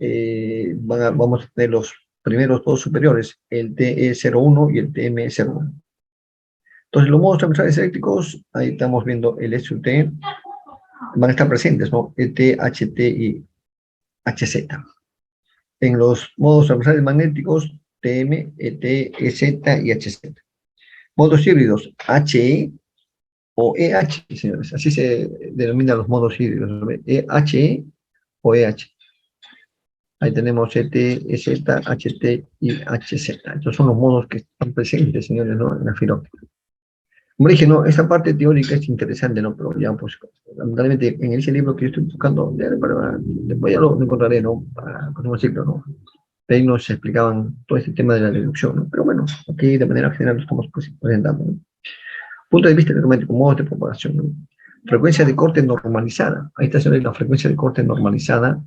S1: vamos a tener los primeros dos superiores, el TE01 y el TM01. Entonces los modos transversales eléctricos, ahí estamos viendo el SUT, van a estar presentes, ¿no? ET, HT y HZ. En los modos transversales magnéticos, TM, ET, EZ y HZ. Modos híbridos, HE o EH, señores. Así se denominan los modos híbridos. EHE o EH. Ahí tenemos ET, EZ, HT y HZ. Estos son los modos que están presentes, señores, ¿no? En la fibra óptica. Como dije, no, esa parte teórica es interesante, ¿no? Pero ya, pues, lamentablemente, en ese libro que yo estoy buscando, después ya lo encontraré, ¿no? Para el próximo ciclo, ¿no? Ahí nos explicaban todo este tema de la deducción, ¿no? Pero bueno, aquí de manera general lo estamos presentando, ¿no? Punto de vista electromagnético, modos de propagación, ¿no? Frecuencia de corte normalizada. Ahí está la frecuencia de corte normalizada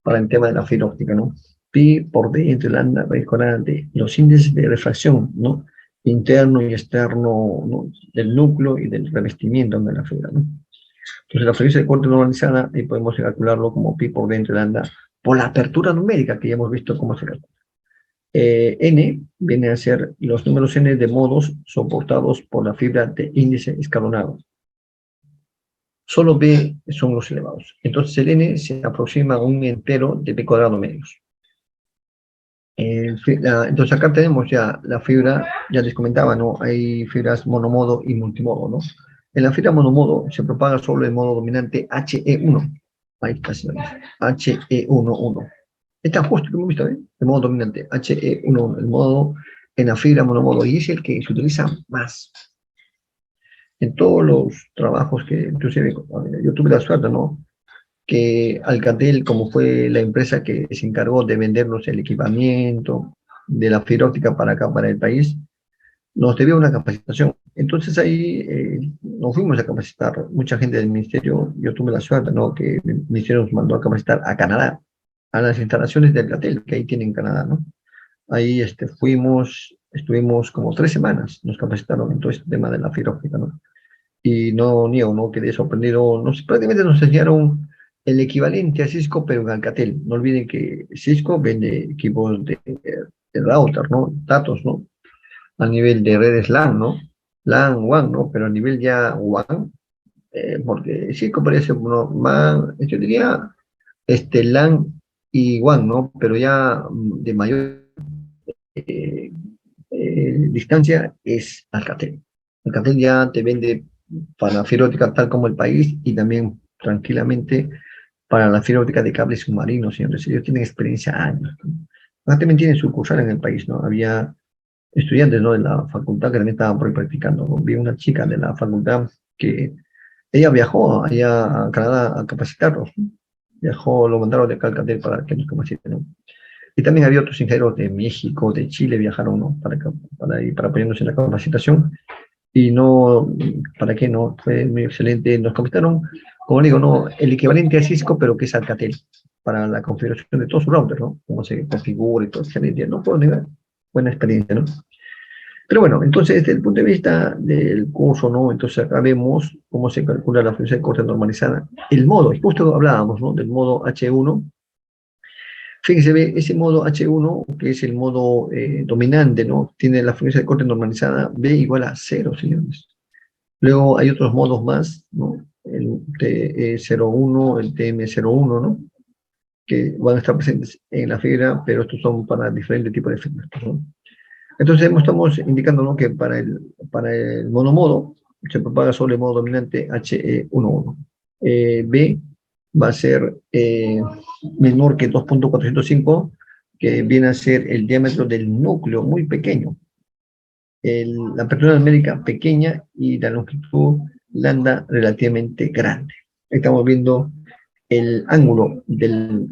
S1: para el tema de la fibra óptica, ¿no? Pi por D entre lambda raíz cuadrada de los índices de refracción, ¿no? Interno y externo, ¿no? Del núcleo y del revestimiento de la fibra, ¿no? Entonces la frecuencia de corte normalizada, ahí podemos calcularlo como pi por D entre lambda por la apertura numérica que ya hemos visto cómo se calcula. N viene a ser los números n de modos soportados por la fibra de índice escalonado. Solo B son los elevados. Entonces el n se aproxima a un entero de p cuadrado medios. Entonces acá tenemos ya la fibra, ya les comentaba, ¿no? Hay fibras monomodo y multimodo, ¿no? En la fibra monomodo se propaga solo el modo dominante HE1. Ahí está, señores. HE11. Está justo que hemos visto, ¿eh? El modo dominante, HE11, el modo en la fibra monomodo, y es el que se utiliza más. En todos los trabajos que, inclusive, yo tuve la suerte, ¿no? Que Alcatel, como fue la empresa que se encargó de vendernos el equipamiento de la fibra óptica para acá, para el país, nos debió una capacitación. Entonces ahí nos fuimos a capacitar, mucha gente del ministerio, yo tuve la suerte, ¿no? Que el ministerio nos mandó a capacitar a Canadá, a las instalaciones de Alcatel, que ahí tienen Canadá, ¿no? Ahí estuvimos como 3 semanas, nos capacitaron en todo este tema de la fibra óptica, ¿no? Y no niego, no quedé sorprendido, prácticamente nos enseñaron el equivalente a Cisco, pero en Alcatel. No olviden que Cisco vende equipos de router, ¿no? Datos, ¿no? A nivel de redes LAN, ¿no? LAN, WAN, ¿no? Pero a nivel ya WAN, porque Cisco parece, bueno, más, yo diría, LAN y WAN, ¿no? Pero ya de mayor distancia es Alcatel. Alcatel ya te vende para la fibra óptica tal como el país y también tranquilamente para la fibra óptica de cables submarinos, señores. Ellos tienen experiencia años. Acá también tienen sucursal en el país, ¿no? Había estudiantes, ¿no? De la facultad que también estaban por ahí practicando, ¿no? Vi una chica de la facultad que ella viajó allá a Canadá a capacitarlos, ¿no? Viajó, lo mandaron de Calcatel para que nos capaciten, ¿no? Y también había otros ingenieros de México, de Chile, viajaron, ¿no? Para apoyarnos en la capacitación. Y no, ¿para qué no? Fue muy excelente. Nos capacitaron, como digo, ¿no? El equivalente a Cisco, pero que es Alcatel, para la configuración de todos sus routers, ¿no? Cómo se configura y todo, excelente. No puedo negar, buena experiencia, ¿no? Pero bueno, entonces, desde el punto de vista del curso, ¿no? Entonces acá vemos cómo se calcula la frecuencia de corte normalizada. El modo, y justo hablábamos, ¿no? Del modo H1. Fíjense, ve, ese modo H1, que es el modo dominante, ¿no? Tiene la frecuencia de corte normalizada B igual a 0, señores. Luego hay otros modos más, ¿no? El TE01, el TM01, ¿no? Que van a estar presentes en la fibra, pero estos son para diferentes tipos de fibras, ¿no? Entonces estamos indicando, ¿no? Que para el monomodo se propaga solo el modo dominante HE11. B va a ser menor que 2.405, que viene a ser el diámetro del núcleo muy pequeño, la apertura numérica pequeña y la longitud lambda relativamente grande. Estamos viendo el ángulo del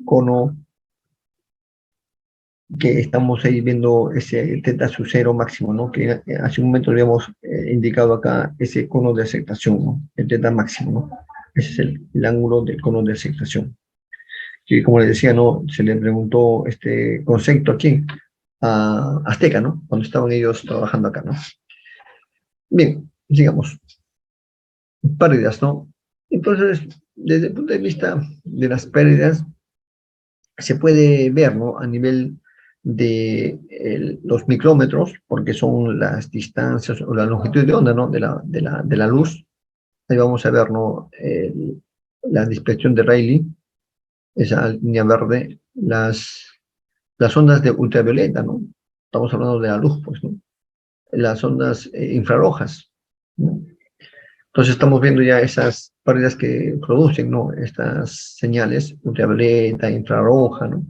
S1: cono que estamos ahí viendo ese teta sub cero máximo, ¿no? Que hace un momento habíamos indicado acá ese cono de aceptación, ¿no? El teta máximo, ¿no? Ese es el ángulo del cono de aceptación. Y como les decía, ¿no? Se le preguntó este concepto aquí a Azteca, ¿no? Cuando estaban ellos trabajando acá, ¿no? Bien, sigamos. Pérdidas, ¿no? Entonces, desde el punto de vista de las pérdidas, se puede ver, ¿no? A nivel de los micrómetros, porque son las distancias o la longitud de onda, ¿no? De la luz. Ahí vamos a ver, ¿no? La dispersión de Rayleigh, esa línea verde, las ondas de ultravioleta, ¿no? Estamos hablando de la luz, pues, ¿no? Las ondas infrarrojas, ¿no? Entonces estamos viendo ya esas pérdidas que producen, ¿no? Estas señales ultravioleta, infrarroja, ¿no?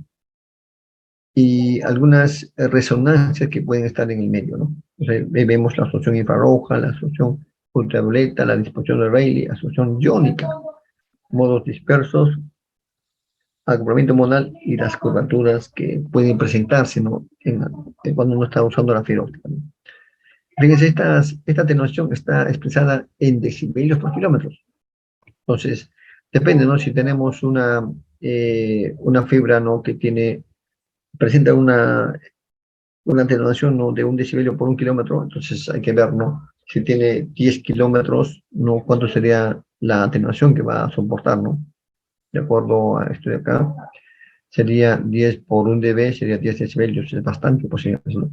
S1: Y algunas resonancias que pueden estar en el medio, ¿no? O sea, vemos la absorción infrarroja, la absorción ultravioleta, la dispersión de Rayleigh, absorción iónica, modos dispersos, acoplamiento modal y las curvaturas que pueden presentarse, ¿no? Cuando uno está usando la fibra óptica, ¿no? Fíjense, esta atenuación está expresada en decibelios por kilómetros. Entonces, depende, ¿no? Si tenemos una fibra, ¿no? Que presenta una atenuación, ¿no? De 1 decibelio por 1 kilómetro, entonces hay que ver, ¿no? Si tiene 10 kilómetros, ¿no? ¿Cuánto sería la atenuación que va a soportar, ¿no? De acuerdo a esto de acá, sería 10 por 1 dB, sería 10 decibelios, es bastante, pues, ¿no?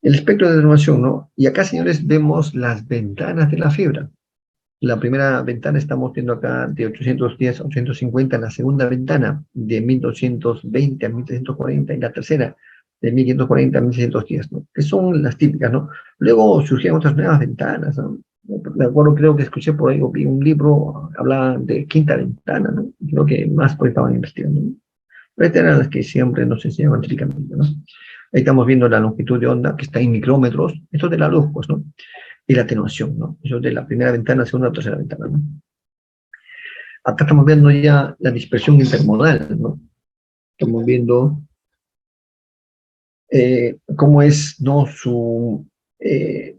S1: El espectro de atenuación, ¿no? Y acá, señores, vemos las ventanas de la fibra. La primera ventana estamos viendo acá de 810 a 850, la segunda ventana de 1220 a 1340 y la tercera de 1540 a 1610, ¿no? Que son las típicas, ¿no? Luego surgieron otras nuevas ventanas, ¿no? Me acuerdo, creo que escuché por ahí, o vi un libro, hablaba de quinta ventana, ¿no? Creo que más por ahí estaban investigando, ¿no? Pero estas eran las que siempre nos enseñaban típicamente, ¿no? Ahí estamos viendo la longitud de onda, que está en micrómetros. Esto es de la luz, pues, ¿no? Y la atenuación, ¿no? Eso es de la primera ventana, segunda, tercera ventana, ¿no? Acá estamos viendo ya la dispersión intermodal, ¿no? Estamos viendo cómo es, ¿no? Eh,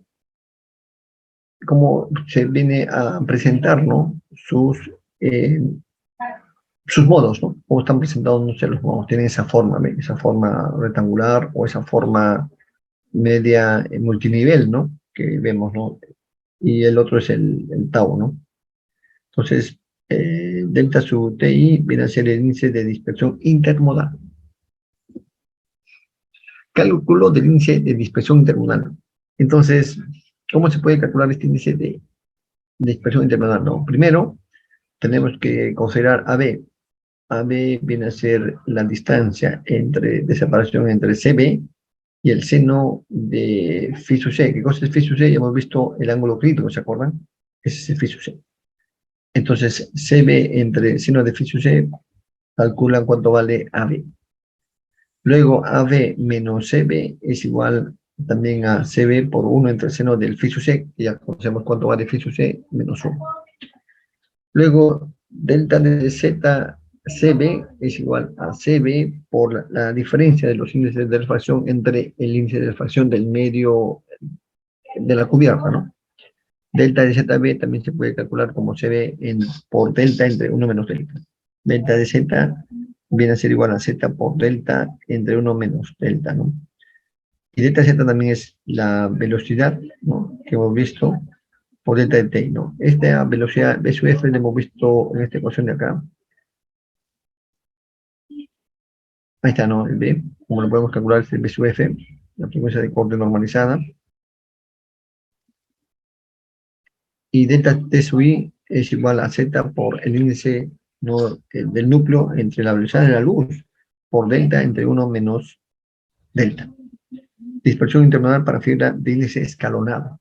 S1: cómo se viene a presentar, ¿no? Eh, sus modos, ¿no? Cómo están presentados, no sé, los modos. Tienen esa forma rectangular o esa forma media multinivel, ¿no? Que vemos, ¿no? Y el otro es el tau, ¿no? Entonces, delta sub TI viene a ser el índice de dispersión intermodal. Cálculo del índice de dispersión intermodal. Entonces, ¿cómo se puede calcular este índice de dispersión intermodal? No, primero, tenemos que considerar AB. AB viene a ser la distancia de separación entre CB y el seno de phi sub c. ¿Qué cosa es phi sub c? Ya hemos visto el ángulo crítico, ¿se acuerdan? Ese es el phi sub c. Entonces, CB entre seno de phi sub c, calculan cuánto vale AB. Luego, AB menos CB es igual también a CB por 1 entre el seno del phi sub c, que ya conocemos cuánto vale phi sub c, menos 1. Luego, delta de Z CB es igual a CB por la diferencia de los índices de refracción entre el índice de refracción del medio de la cubierta, ¿no? Delta de ZB también se puede calcular como CB por delta entre 1 menos delta. Delta de Z viene a ser igual a Z por delta entre 1 menos delta, ¿no? Y delta Z también es la velocidad, ¿no?, que hemos visto por delta de T, ¿no? Esta velocidad B sub F la hemos visto en esta ecuación de acá. Ahí está, ¿no? El B, como lo podemos calcular, es el B sub F, la frecuencia de corte normalizada. Y delta T sub I es igual a Z por el índice, ¿no?, del núcleo entre la velocidad de la luz por delta entre 1 menos delta. Dispersión intermodal para fibra de índice escalonado.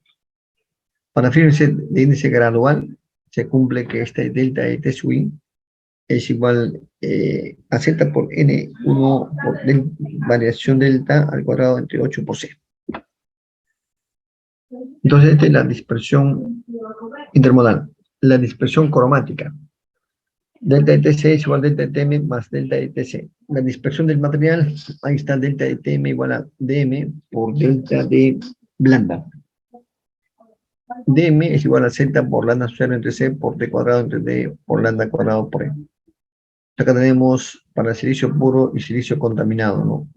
S1: Para fibra de índice gradual se cumple que este delta de T sub I es igual a Z por N1 por variación delta al cuadrado entre 8 por C. Entonces, esta es la dispersión intermodal. La dispersión cromática. Delta de TC es igual a delta de TM más delta de TC. La dispersión del material, ahí está delta de TM igual a DM por delta de blanda. DM es igual a Z por lambda asociado entre C por T cuadrado entre D por lambda cuadrado por E. Acá tenemos para silicio puro y silicio contaminado, ¿no?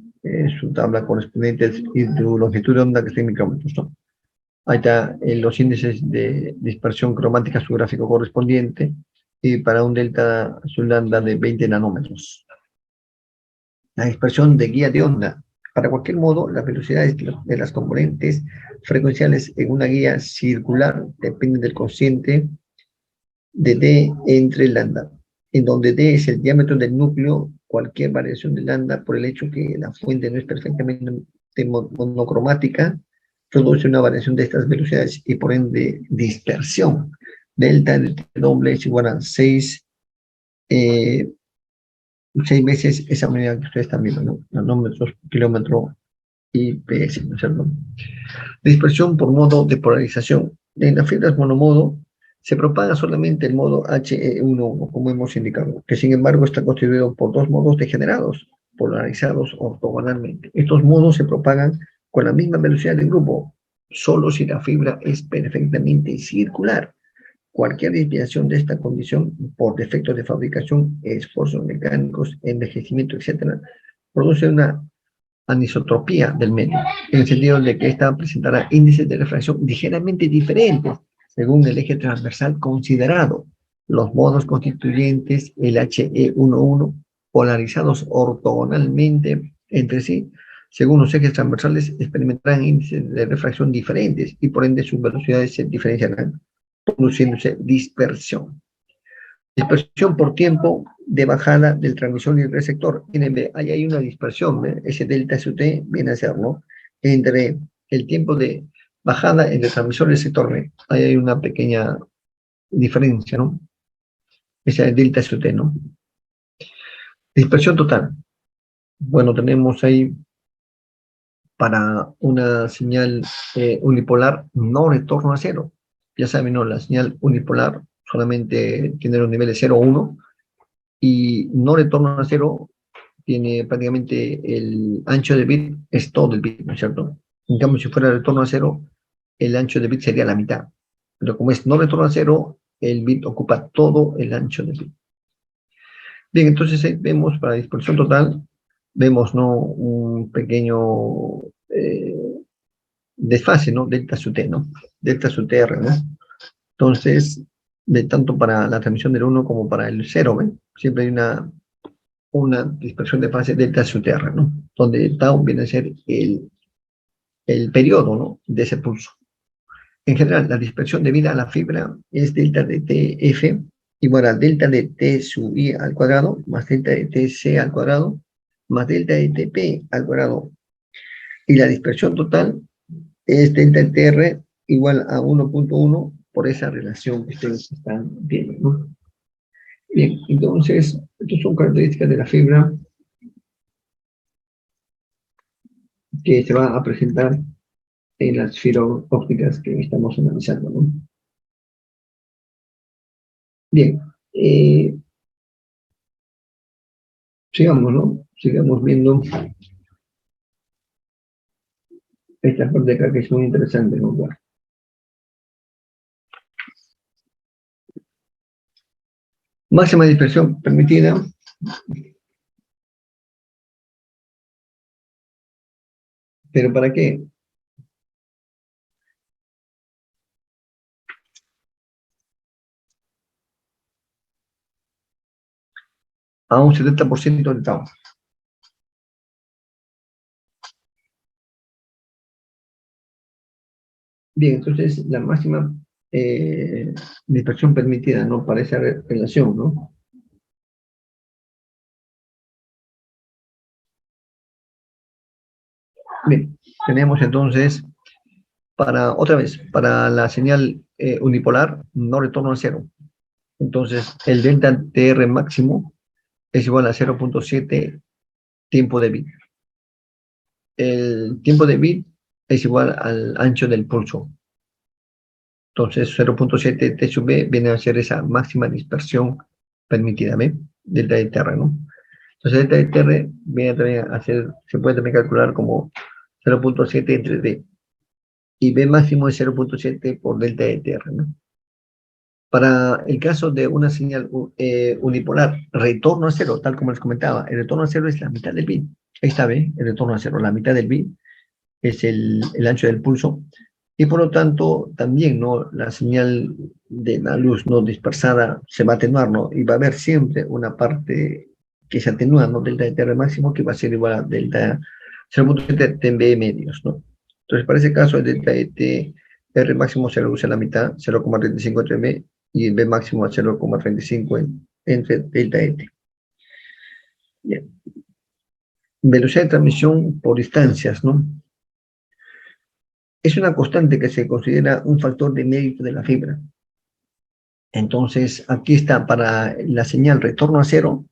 S1: Su tabla correspondiente y su longitud de onda que está en micrómetros, ¿no? Ahí está los índices de dispersión cromática, su gráfico correspondiente, y para un delta su lambda de 20 nanómetros. La dispersión de guía de onda. Para cualquier modo, las velocidades de las componentes frecuenciales en una guía circular dependen del cociente de D entre lambda, en donde D es el diámetro del núcleo. Cualquier variación de lambda, por el hecho que la fuente no es perfectamente monocromática, produce una variación de estas velocidades y por ende dispersión. Delta de T doble es igual a 6 veces esa unidad que ustedes están viendo, ¿no? Nanómetros, kilómetro y PS, ¿no es cierto? Dispersión por modo de polarización. En las fibras monomodo se propaga solamente el modo HE11, como hemos indicado, que sin embargo está constituido por dos modos degenerados, polarizados ortogonalmente. Estos modos se propagan con la misma velocidad del grupo, solo si la fibra es perfectamente circular. Cualquier desviación de esta condición por defectos de fabricación, esfuerzos mecánicos, envejecimiento, etc., produce una anisotropía del medio, en el sentido de que ésta presentará índices de refracción ligeramente diferentes según el eje transversal considerado. Los modos constituyentes, el HE11, polarizados ortogonalmente entre sí, según los ejes transversales, experimentarán índices de refracción diferentes y por ende sus velocidades se diferenciarán, produciéndose dispersión. Dispersión por tiempo de bajada del transmisor y el receptor. Miren, ahí hay una dispersión, ¿ve? Ese delta SUT viene a ser, ¿no?, entre el tiempo de bajada entre el transmisor y el receptor, ¿ve? Ahí hay una pequeña diferencia, ¿no? Esa es delta SUT, ¿no? Dispersión total. Bueno, tenemos ahí para una señal unipolar no retorno a cero. Ya saben, ¿no?, la señal unipolar solamente tiene los niveles 0 o 1, y no retorno a cero tiene prácticamente el ancho de bit, es todo el bit, ¿no es cierto? En cambio, si fuera retorno a cero, el ancho de bit sería la mitad. Pero como es no retorno a cero, el bit ocupa todo el ancho de bit. Bien, entonces ahí vemos para dispersión total, vemos, ¿no?, un pequeño desfase, ¿no? Delta sub T, ¿no? Delta sub TR, ¿no? Entonces, de tanto para la transmisión del 1 como para el 0, ¿ven? Siempre hay una dispersión de fase delta sub TR, ¿no? Donde tau viene a ser el periodo, ¿no?, de ese pulso. En general, la dispersión debida a la fibra es delta de TF igual a delta de T sub I al cuadrado más delta de TC al cuadrado más delta de TP al cuadrado. Y la dispersión total es delta TR igual a 1.1 por esa relación que ustedes están viendo, ¿no? Bien, entonces, estas son características de la fibra que se va a presentar en las fibras ópticas que estamos analizando, ¿no? Bien, sigamos, ¿no? Sigamos viendo esta parte de acá que es muy interesante, ¿no? Bueno, máxima dispersión permitida, ¿pero para qué? A un 70% de tau. Bien, entonces la máxima dispersión permitida, ¿no? Para esa relación, ¿no? Bien, tenemos entonces, otra vez, para la señal unipolar, no retorno a cero. Entonces, el delta TR máximo es igual a 0.7 tiempo de bit. El tiempo de bit es igual al ancho del pulso. Entonces, 0.7 T sub B viene a ser esa máxima dispersión permitida, ¿ve? Delta de TR, ¿no? Entonces, delta de TR viene también a ser, se puede también calcular como 0.7 entre D. Y B máximo es 0.7 por delta de TR, ¿no? Para el caso de una señal unipolar, retorno a cero, tal como les comentaba, el retorno a cero es la mitad del bit. Ahí está, ¿ve? El retorno a cero, la mitad del bit es el ancho del pulso. Y por lo tanto, también, ¿no? La señal de la luz no dispersada se va a atenuar, ¿no? Y va a haber siempre una parte que se atenúa, ¿no? Delta de TR máximo, que va a ser igual a delta 0.7 TB medios, ¿no? Entonces, para ese caso, el delta de TR máximo se reduce a la mitad, 0.35 entre B, y el B máximo a 0.35 entre delta T. Bien. Velocidad de transmisión por distancias, ¿no? Es una constante que se considera un factor de mérito de la fibra. Entonces, aquí está para la señal retorno a cero,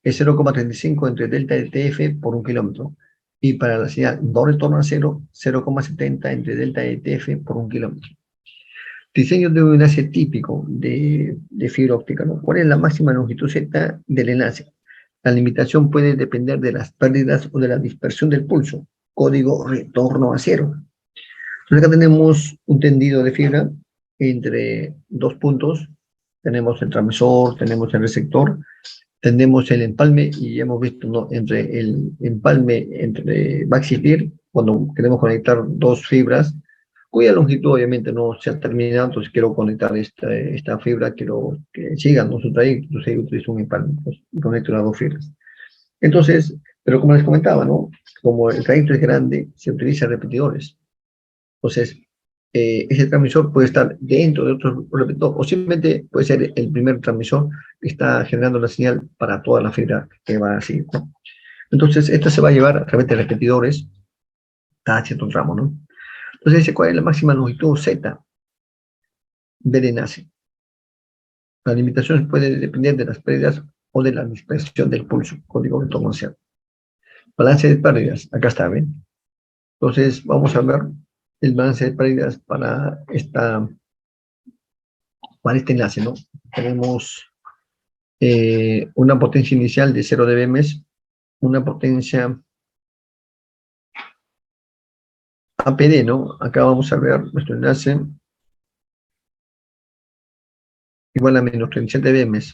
S1: es 0.35 entre delta de TF por un kilómetro. Y para la señal no retorno a cero, 0.70 entre delta de TF por un kilómetro. Diseño de un enlace típico de fibra óptica, ¿no? ¿Cuál es la máxima longitud Z del enlace? La limitación puede depender de las pérdidas o de la dispersión del pulso. Código retorno a cero. Entonces acá tenemos un tendido de fibra entre dos puntos. Tenemos el transmisor, tenemos el receptor, tenemos el empalme y ya hemos visto, ¿no? Entre el empalme, entre Maxi Peer, cuando queremos conectar dos fibras, cuya longitud obviamente no se ha terminado, entonces quiero conectar esta fibra, quiero que sigan, ¿no? Su trayecto, entonces ahí utilizo un empalme, pues, y conecto las dos fibras. Entonces, pero como les comentaba, ¿no? Como el trayecto es grande, se utilizan repetidores. Entonces, ese transmisor puede estar dentro de otro repetidor o simplemente puede ser el primer transmisor que está generando la señal para toda la fibra que va así, ¿no? Entonces, esta se va a llevar a través de repetidores cada cierto tramo, ¿no? Entonces, dice, ¿cuál es la máxima longitud Z del enlace? La limitación puede depender de las pérdidas o de la dispersión del pulso, código de automación. Balance de pérdidas, acá está, ¿ven? Entonces, vamos a ver el balance de pérdidas para este enlace, ¿no? Tenemos una potencia inicial de 0 dB, una potencia APD, ¿no? Acá vamos a ver nuestro enlace igual a menos 37 dB.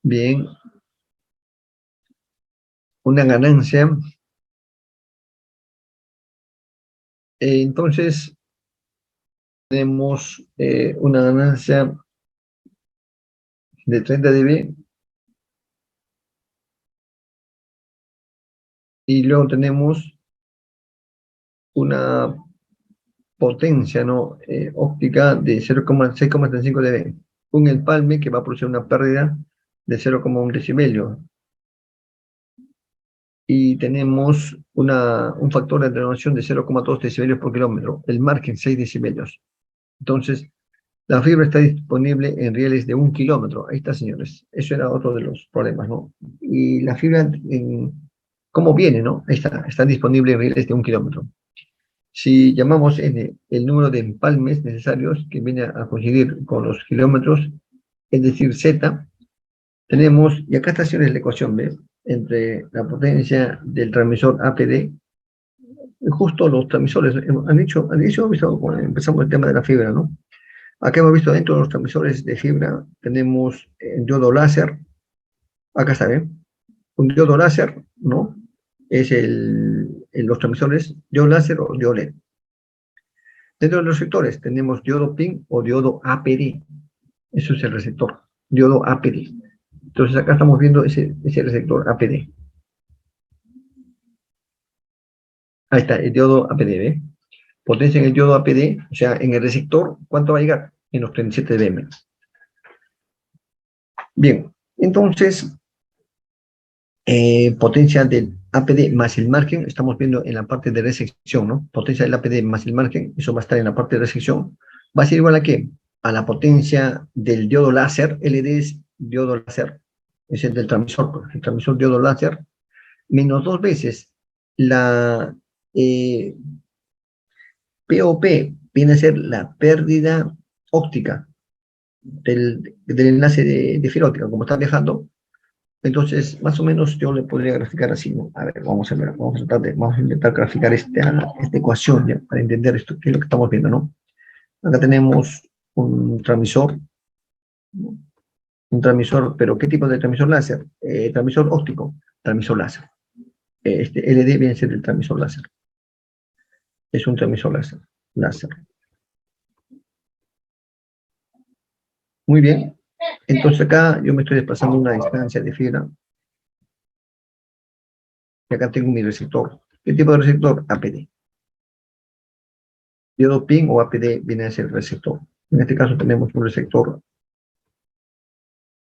S1: Bien, una ganancia. Entonces, tenemos una ganancia de 30 dB y luego tenemos una potencia, ¿no? Óptica de 0,6,35 dB. Un empalme que va a producir una pérdida de 0,1 decibelio. y tenemos un factor de atenuación de 0,2 decibelios por kilómetro, el margen 6 decibelios. Entonces, la fibra está disponible en rieles de 1 kilómetro. Ahí está, señores. Eso era otro de los problemas, ¿no? Y la fibra, ¿cómo viene, no? Ahí está disponible en rieles de 1 kilómetro. Si llamamos el número de empalmes necesarios que viene a coincidir con los kilómetros, es decir, Z, tenemos, y acá está señores, la ecuación, ¿ves? Entre la potencia del transmisor APD, justo los transmisores, han dicho, cuando empezamos el tema de la fibra, ¿no? Acá hemos visto dentro de los transmisores de fibra, tenemos diodo láser, acá está, ¿ven? Un diodo láser, ¿no? Es los transmisores diodo láser o diodo LED. Dentro de los receptores tenemos diodo PIN o diodo APD. Eso es el receptor, diodo APD. Entonces acá estamos viendo ese receptor APD. Ahí está, el diodo APD, ¿ve? Potencia en el diodo APD, o sea, en el receptor, ¿cuánto va a llegar? En los 37 dB. Bien, entonces, potencia del APD más el margen, estamos viendo en la parte de resección, ¿no? Potencia del APD más el margen, eso va a estar en la parte de resección. ¿Va a ser igual a qué? A la potencia del diodo láser, LD es diodo láser, es el del transmisor, pues, el transmisor diodo láser, menos 2 veces la POP, viene a ser la pérdida óptica del enlace de fibra óptica, como está viajando. Entonces, más o menos yo le podría graficar así, ¿no? A ver, vamos a ver, vamos a intentar graficar esta ecuación, ¿ya? Para entender esto, qué es lo que estamos viendo, ¿no? Acá tenemos un transmisor, ¿no? Un transmisor, pero ¿qué tipo de transmisor láser? Transmisor óptico, transmisor láser. Este LD viene a ser el transmisor láser. Es un transmisor láser. Muy bien. Entonces acá yo me estoy desplazando a una distancia de fibra. Y acá tengo mi receptor. ¿Qué tipo de receptor? APD. Diodo PIN o APD viene a ser el receptor. En este caso tenemos un receptor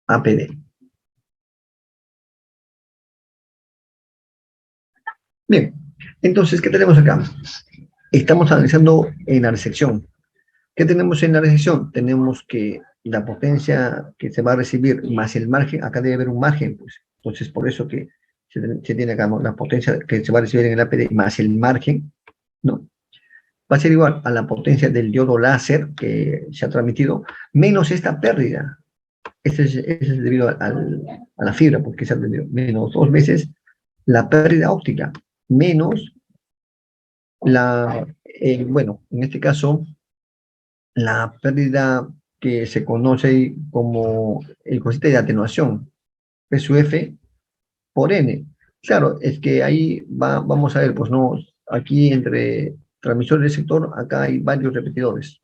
S1: APD. Bien, entonces, ¿qué tenemos acá? Estamos analizando en la resección. ¿Qué tenemos en la resección? Tenemos que la potencia que se va a recibir más el margen, acá debe haber un margen, pues. Entonces, por eso que se tiene acá, ¿no? La potencia que se va a recibir en el APD más el margen, ¿no? Va a ser igual a la potencia del diodo láser que se ha transmitido, menos esta pérdida. Ese es debido a la fibra, porque se ha tenido menos 2 veces la pérdida óptica, menos bueno, en este caso, la pérdida que se conoce como el coeficiente de atenuación, P sub F por N. Claro, es que ahí vamos a ver, pues no, aquí entre transmisor y receptor, acá hay varios repetidores.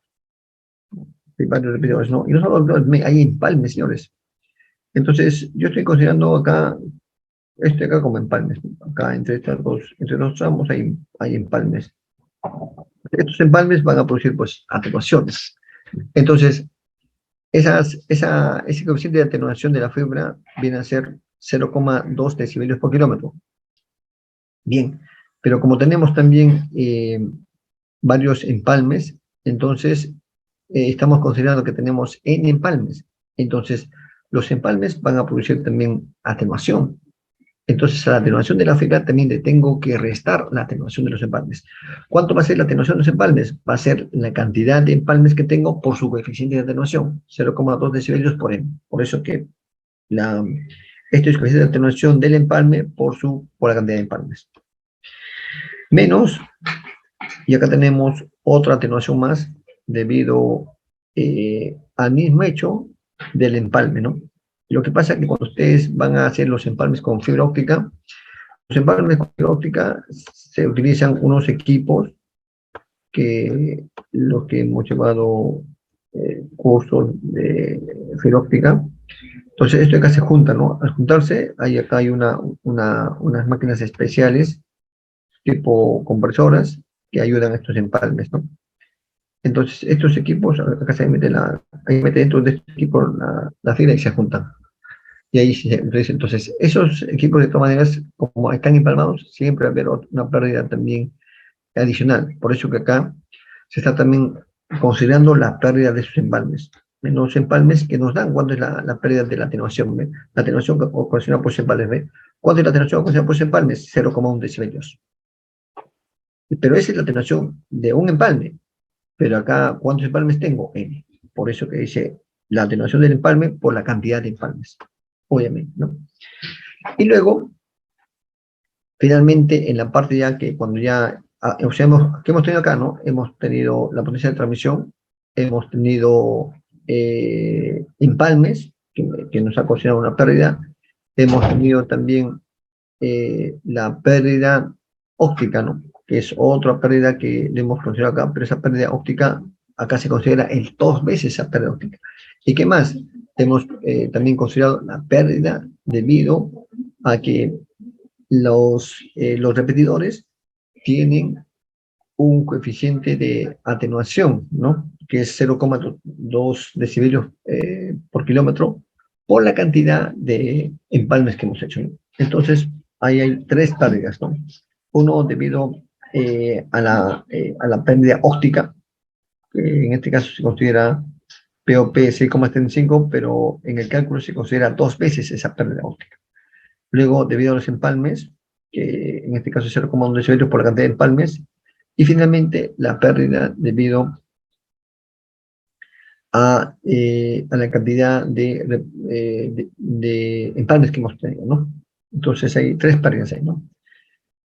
S1: Hay varios repetidores, ¿no? Y no solo hay empalmes, señores. Entonces, yo estoy considerando acá, acá como empalmes. Acá entre dos tramos hay empalmes. Estos empalmes van a producir, pues, atenuaciones. Entonces, ese coeficiente de atenuación de la fibra viene a ser 0,2 decibelios por kilómetro. Bien, pero como tenemos también varios empalmes, entonces estamos considerando que tenemos N empalmes. Entonces, los empalmes van a producir también atenuación. Entonces, a la atenuación de la fibra también le tengo que restar la atenuación de los empalmes. ¿Cuánto va a ser la atenuación de los empalmes? Va a ser la cantidad de empalmes que tengo por su coeficiente de atenuación, 0,2 decibelios por M. Por eso que esto es coeficiente de atenuación del empalme por la cantidad de empalmes. Menos, y acá tenemos otra atenuación más debido al mismo hecho del empalme, ¿no? Lo que pasa es que cuando ustedes van a hacer los empalmes con fibra óptica, los empalmes con fibra óptica se utilizan unos equipos que los que hemos llevado cursos de fibra óptica. Entonces, esto acá se junta, ¿no? Al juntarse, acá hay unas máquinas especiales, tipo compresoras, que ayudan a estos empalmes, ¿no? Entonces, estos equipos, acá ahí mete dentro de este equipo la fibra y se juntan. Y ahí sí, entonces, esos equipos de todas maneras, como están empalmados, siempre va a haber una pérdida también adicional. Por eso que acá se está también considerando la pérdida de sus empalmes. Los empalmes que nos dan cuánto es la pérdida de la atenuación. ¿Ve? La atenuación ocasionada por empalmes. ¿Ve? ¿Cuánto es la atenuación ocasionada por empalmes? 0,1 decibelios. Pero esa es la atenuación de un empalme. Pero acá, ¿cuántos empalmes tengo? N. Por eso que dice la atenuación del empalme por la cantidad de empalmes. Obviamente, ¿no? Y luego, finalmente, en la parte ya que cuando ya, o sea, ¿qué hemos tenido acá, no? Hemos tenido la potencia de transmisión, hemos tenido empalmes, que nos ha ocasionado una pérdida, hemos tenido también la pérdida óptica, ¿no? Que es otra pérdida que le hemos considerado acá, pero esa pérdida óptica acá se considera el dos veces esa pérdida óptica. ¿Y qué más? Hemos también considerado la pérdida debido a que los repetidores tienen un coeficiente de atenuación, ¿no? Que es 0,2 decibelios por kilómetro por la cantidad de empalmes que hemos hecho, ¿no? Entonces, ahí hay tres pérdidas, ¿no? Uno debido a la pérdida óptica, que en este caso se considera POP 6,75, pero en el cálculo se considera dos veces esa pérdida óptica. Luego, debido a los empalmes, que en este caso es 0,1 decibelios por la cantidad de empalmes, y finalmente la pérdida debido a la cantidad de empalmes que hemos tenido, ¿no? Entonces hay tres pérdidas ahí, ¿no?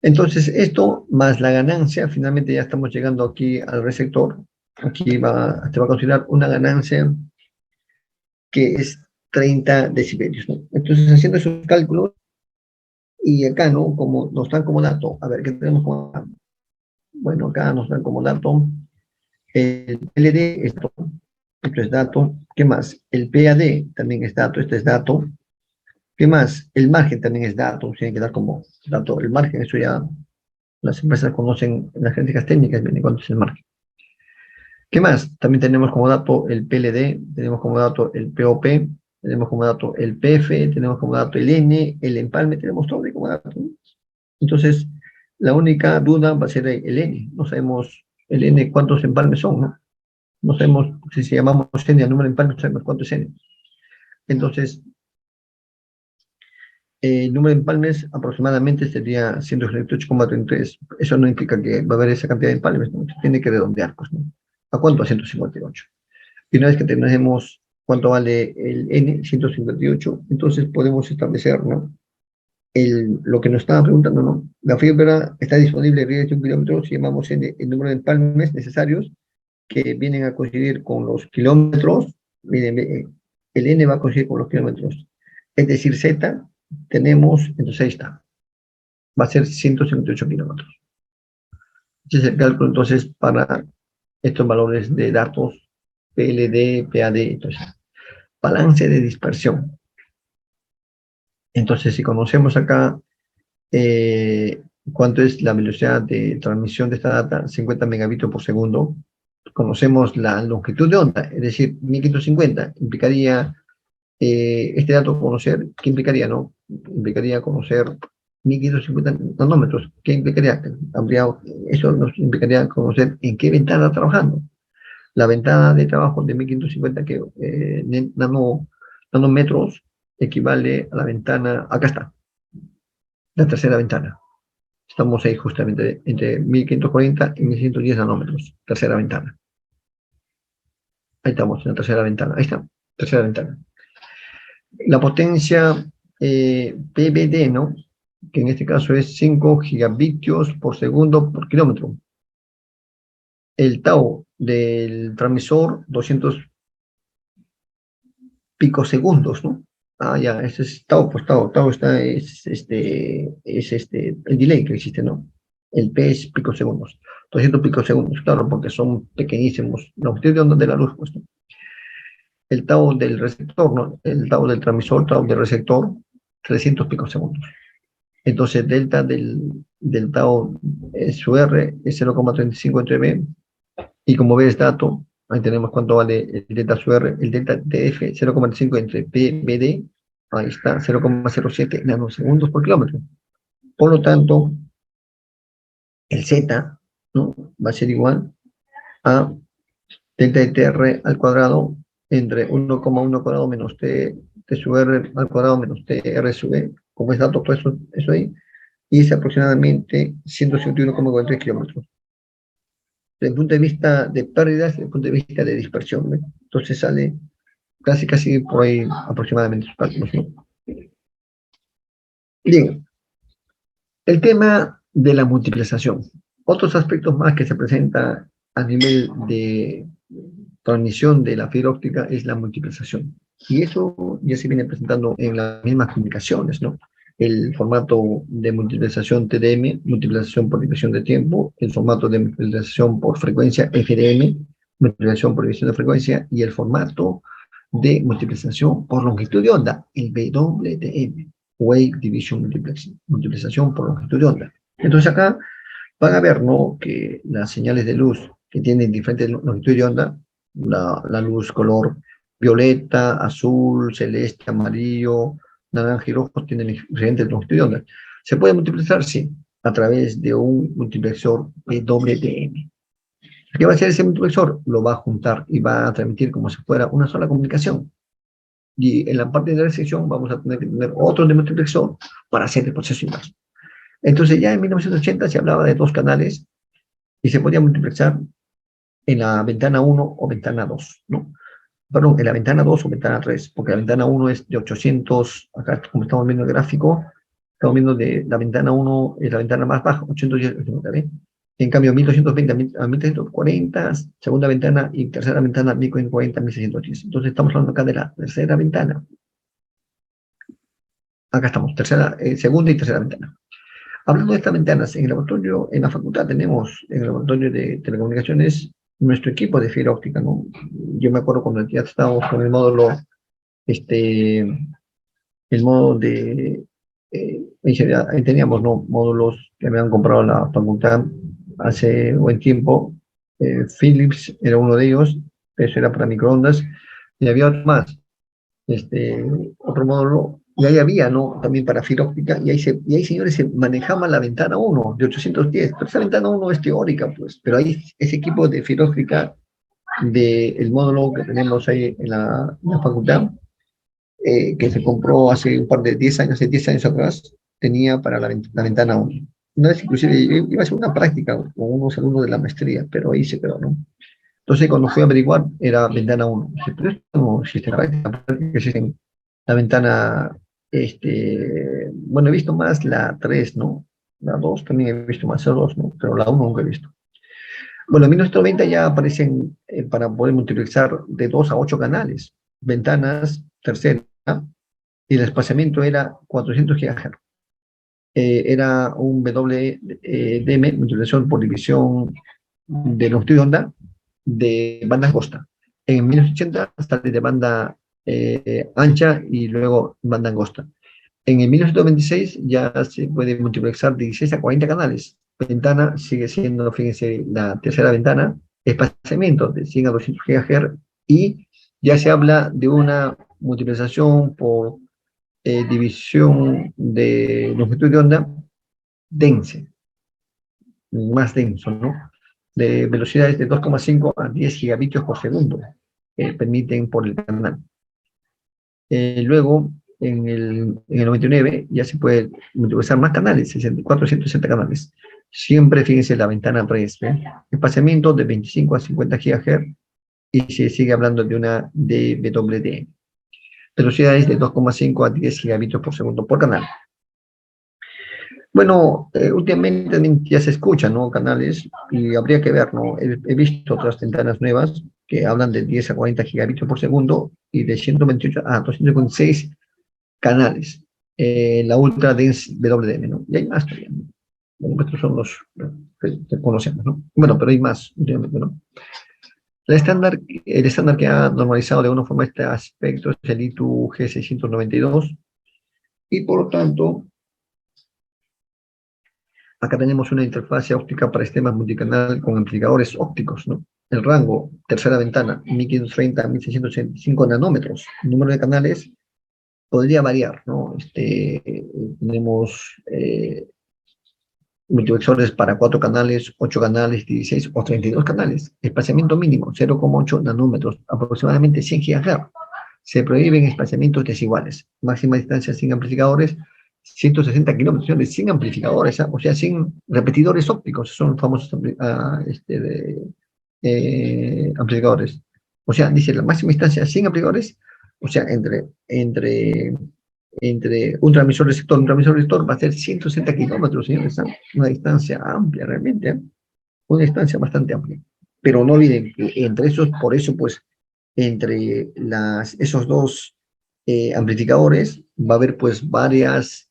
S1: Entonces esto más la ganancia, finalmente ya estamos llegando aquí al receptor, aquí se va a considerar una ganancia que es 30 decibelios, ¿no? Entonces haciendo esos cálculos, y acá, ¿no? Como nos dan como dato, a ver, ¿qué tenemos como dato? Bueno, acá nos dan como dato el LD, esto es dato. ¿Qué más? El PAD también es dato, este es dato. ¿Qué más? El margen también es dato, tiene que dar como dato el margen, eso ya las empresas conocen en las genéticas técnicas, viene cuánto es el margen. ¿Qué más? También tenemos como dato el PLD, tenemos como dato el POP, tenemos como dato el PF, tenemos como dato el N, el empalme, tenemos todo ahí como dato, ¿no? Entonces, la única duda va a ser el N. No sabemos el N cuántos empalmes son, ¿no? No sabemos si llamamos N al número de empalmes, no sabemos cuánto es N. Entonces, el número de empalmes aproximadamente sería 168,33. Eso no implica que va a haber esa cantidad de empalmes, ¿no? Se tiene que redondear, pues, ¿no? ¿A cuánto? A 158. Y una vez que tenemos cuánto vale el N, 158, entonces podemos establecer, ¿no? Lo que nos estaba preguntando, ¿no? La fibra está disponible de 1 kilómetro si llamamos N el número de empalmes necesarios que vienen a coincidir con los kilómetros. Miren, el N va a coincidir con los kilómetros. Es decir, Z tenemos, entonces ahí está, va a ser 158 kilómetros. Ese es el cálculo entonces para estos valores de datos PLD, PAD, entonces, balance de dispersión. Entonces, si conocemos acá cuánto es la velocidad de transmisión de esta data, 50 megabits por segundo, conocemos la longitud de onda, es decir, 1550, implicaría este dato conocer, ¿qué implicaría, no? Implicaría conocer 1550 nanómetros. ¿Qué implicaría? Eso nos implicaría conocer en qué ventana está trabajando. La ventana de trabajo de 1550 nanómetros equivale a la ventana, acá está, la tercera ventana. Estamos ahí justamente entre 1540 y 1110 nanómetros, tercera ventana. Ahí estamos, en la tercera ventana. Ahí está, tercera ventana. La potencia PBD, ¿no? Que en este caso es 5 gigabitios por segundo por kilómetro. El tau del transmisor, 200 picosegundos, ¿no? Ah, ya, ese es tau, pues tau está, el delay que existe, ¿no? El P es picosegundos, 200 picosegundos, claro, porque son pequeñísimos. La longitud de onda de la luz, pues, ¿no? El tau del receptor, ¿no? El tau del transmisor, tau del receptor, 300 picosegundos. Entonces, delta del tau su R es 0,35 entre B. Y como ves dato, ahí tenemos cuánto vale el delta su R, el delta TF 0,35 entre PBD Ahí está, 0,07 nanosegundos por kilómetro. Por lo tanto, el Z, ¿no? Va a ser igual a delta de TR al cuadrado entre 1,1 cuadrado menos T sub R al cuadrado menos TR sub E, como es dato, todo eso ahí, y es aproximadamente 151,43 kilómetros. Desde el punto de vista de pérdidas, desde el punto de vista de dispersión, ¿no? Entonces sale casi por ahí aproximadamente sus cálculos, ¿no? Bien, el tema de la multiplicación. Otros aspectos más que se presenta a nivel de transmisión de la fibra óptica es la multiplicación. Y eso ya se viene presentando en las mismas comunicaciones, ¿no? El formato de multiplicación TDM, multiplicación por división de tiempo, el formato de multiplicación por frecuencia FDM, multiplicación por división de frecuencia, y el formato de multiplicación por longitud de onda, el WDM, Wave Division multiplicación por longitud de onda. Entonces acá van a ver, ¿no?, que las señales de luz que tienen diferentes longitudes de onda, la luz color violeta, azul, celeste, amarillo, naranja y rojo, tienen diferentes longitudes de onda. ¿Se puede multiplicar? Sí, a través de un multiplexor PWM. ¿Qué va a hacer ese multiplexor? Lo va a juntar y va a transmitir como si fuera una sola comunicación. Y en la parte de la sección vamos a tener que tener otro de multiplexor para hacer el proceso inverso. Entonces ya en 1980 se hablaba de dos canales y se podía multiplexar en la ventana 1 o ventana 2, ¿no? Perdón, en la ventana 2 o ventana 3, porque la ventana 1 es de 800, acá como estamos viendo el gráfico, estamos viendo de la ventana 1 es la ventana más baja, 810, ¿eh? En cambio, 1220 a 1340, segunda ventana, y tercera ventana, 1540 a 1610. Entonces estamos hablando acá de la tercera ventana. Acá estamos, segunda y tercera ventana. Hablando de estas ventanas, en el laboratorio, en la facultad tenemos, en el laboratorio de telecomunicaciones, nuestro equipo de fibra óptica, ¿no? Yo me acuerdo cuando ya estábamos con el módulo, el módulo de, ahí teníamos, ¿no?, módulos que me han comprado la facultad hace buen tiempo. Philips era uno de ellos, eso era para microondas, y había otro más, otro módulo, y ahí había, ¿no?, también para fibra óptica, y ahí, señores, se manejaba la ventana 1 de 810, pero esa ventana 1 es teórica, pues, pero ahí ese equipo de fibra óptica del módulo que tenemos ahí en la facultad, que se compró hace un par de 10 años, hace 10 años atrás, tenía para la ventana 1. Una vez inclusive iba a hacer una práctica con unos alumnos de la maestría, pero ahí se quedó, ¿no? Entonces, cuando fui a averiguar, era ventana 1. Dije, pero esto no existe, existe la ventana, bueno, he visto más la 3, ¿no? La 2 también he visto más, la 2, ¿no? Pero la 1 nunca he visto. Bueno, en 1990 ya aparecen, para poder multiplexar de 2 a 8 canales, ventanas, tercera, y el espaciamiento era 400 GHz. Era un WDM, multiplicación por división de longitud de onda, de banda angosta. En 1980 sale de banda ancha y luego banda angosta. En el 1926 ya se puede multiplexar de 16 a 40 canales. Ventana sigue siendo, fíjense, la tercera ventana, espaciamiento de 100 a 200 GHz, y ya se habla de una multiplicación por división de longitud de onda densa, más denso, ¿no? De velocidades de 2,5 a 10 gigabitios por segundo, permiten por el canal. Luego, en el 99 ya se puede multiplicar más canales, 460 canales. Siempre, fíjense, la ventana 3, ¿eh? Espaciamiento de 25 a 50 GHz, y se sigue hablando de una DWDM. Velocidades de 2,5 a 10 gigabitios por segundo por canal. Bueno, últimamente también ya se escuchan, ¿no?, canales, y habría que ver, ¿no? He visto otras ventanas nuevas que hablan de 10 a 40 gigabitios por segundo y de 128 a 256 canales. La Ultra Dense WDM, ¿no? Y hay más todavía, ¿no? Bueno, estos son los que conocemos, ¿no? Bueno, pero hay más últimamente, ¿no? El estándar que ha normalizado de alguna forma este aspecto es el ITU G692, y por lo tanto, acá tenemos una interfase óptica para sistemas multicanal con amplificadores ópticos, ¿no? El rango, tercera ventana, 1530 a 1685 nanómetros. El número de canales, podría variar, ¿no? Tenemos multiplexores para 4 canales, 8 canales, 16 o 32 canales. Espaciamiento mínimo, 0,8 nanómetros, aproximadamente 100 GHz. Se prohíben espaciamientos desiguales. Máxima distancia sin amplificadores, 160 kilómetros, sin amplificadores, ¿ah? O sea, sin repetidores ópticos, son famosos amplificadores. O sea, dice la máxima distancia sin amplificadores, o sea, entre un transmisor receptor y un transmisor receptor va a ser 160 kilómetros, señores, ¿ah? Una distancia amplia realmente, ¿eh? Una distancia bastante amplia. Pero no olviden que entre esos, por eso, pues, entre esos dos amplificadores va a haber, pues, varios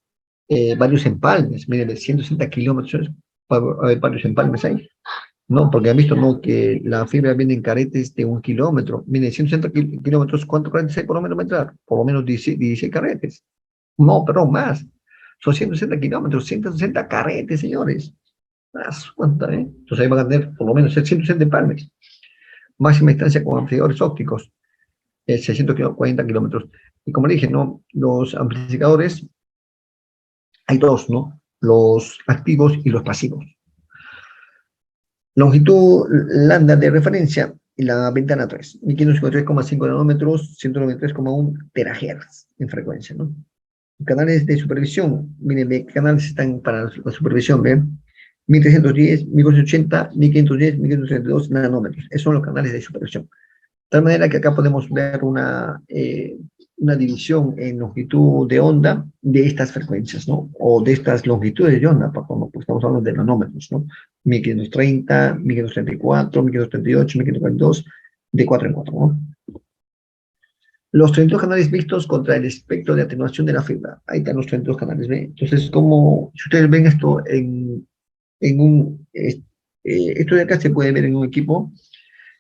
S1: empalmes. Miren, de 160 kilómetros va a haber varios empalmes ahí. No, porque han visto, ¿no? Que la fibra viene en caretes de 1 kilómetro. Miren, 160 kilómetros, ¿cuántos caretes hay por lo menos metrar? Por lo menos 16 caretes. No, perdón, más. Son 160 kilómetros, 160 carretes, señores. Más, ¿cuánta, eh? Entonces ahí van a tener por lo menos 160 empalmes. Máxima distancia con amplificadores ópticos, 640 kilómetros. Y como le dije, ¿no? Los amplificadores, hay dos, ¿no? Los activos y los pasivos. Longitud lambda de referencia y la ventana 3, 1553,5 nanómetros, 193,1 terahertz en frecuencia, ¿no? Canales de supervisión, miren, ¿qué canales están para la supervisión? ¿Ven? 1310, 1480, 1510, 1532 nanómetros. Esos son los canales de supervisión. De tal manera que acá podemos ver una división en longitud de onda de estas frecuencias, ¿no? O de estas longitudes de onda, pues estamos hablando de nanómetros, ¿no? 1530, 1534, 1538, 1542, de 4 en 4, ¿no? Los 32 canales vistos contra el espectro de atenuación de la fibra. Ahí están los 32 canales, ¿ve? Entonces, como si ustedes ven esto esto de acá se puede ver en un equipo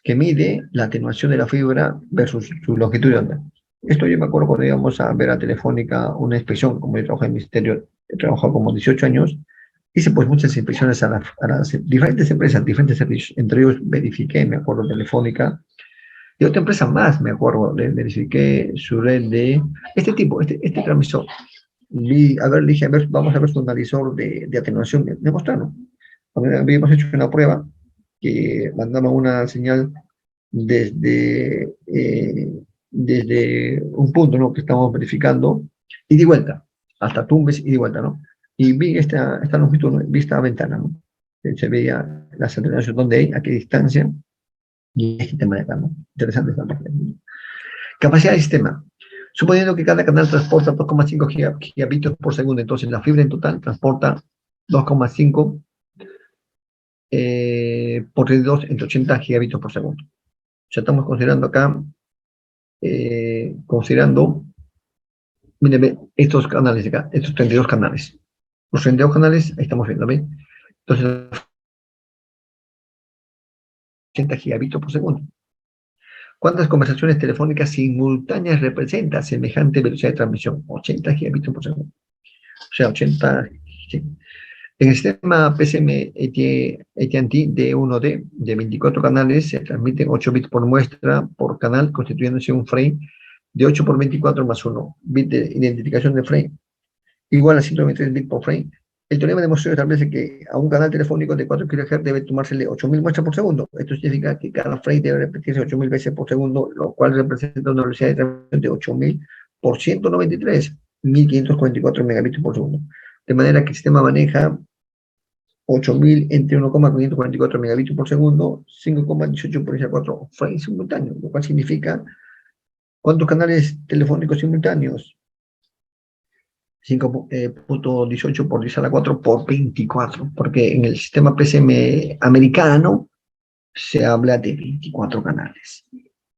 S1: que mide la atenuación de la fibra versus su longitud de onda. Esto yo me acuerdo cuando íbamos a ver a Telefónica una inspección, como yo trabajo en el ministerio, he trabajado como 18 años, hice pues muchas inspecciones a las diferentes empresas, diferentes servicios, entre ellos verifiqué, me acuerdo, Telefónica, y otra empresa más, me acuerdo, le verifiqué su red de este tipo, este transmisor. Le dije, a ver, vamos a ver su analizador de atenuación. Me mostraron. Habíamos hecho una prueba que mandaba una señal desde un punto, ¿no? Que estamos verificando, y de vuelta, hasta Tumbes y de vuelta, ¿no? Y vi esta longitud, ¿no? Vi esta ventana, ¿no? Se veía las atenuaciones donde hay, a qué distancia, y este tema de acá, ¿no? Interesante esta parte. Capacidad del sistema. Suponiendo que cada canal transporta 2,5 gigabits por segundo, entonces la fibra en total transporta 2,5 por 32 entre 80 gigabits por segundo. O sea, estamos considerando acá, miren, estos canales de acá, estos 32 canales. Los 32 canales, ahí estamos viendo, ¿ven? Entonces, 80 gigabits por segundo. ¿Cuántas conversaciones telefónicas simultáneas representa semejante velocidad de transmisión? 80 gigabits por segundo. O sea, 80. Sí. En el sistema PCM AT&T D1D de 24 canales se transmiten 8 bits por muestra por canal, constituyéndose un frame de 8 por 24 más 1 bit de identificación de frame, igual a 123 bits por frame. El teorema demostró establece que a un canal telefónico de 4 kHz debe tomársele 8.000 muestras por segundo. Esto significa que cada frame debe repetirse 8.000 veces por segundo, lo cual representa una velocidad de transmisión de 8.000 por 193, 1.544 megabits por segundo. De manera que el sistema maneja 8.000 entre 1,544 megabits por segundo, 5,18 por 4 frames simultáneos, lo cual significa ¿cuántos canales telefónicos simultáneos? 5.18 por 10 a la 4 por 24, porque en el sistema PCM americano se habla de 24 canales.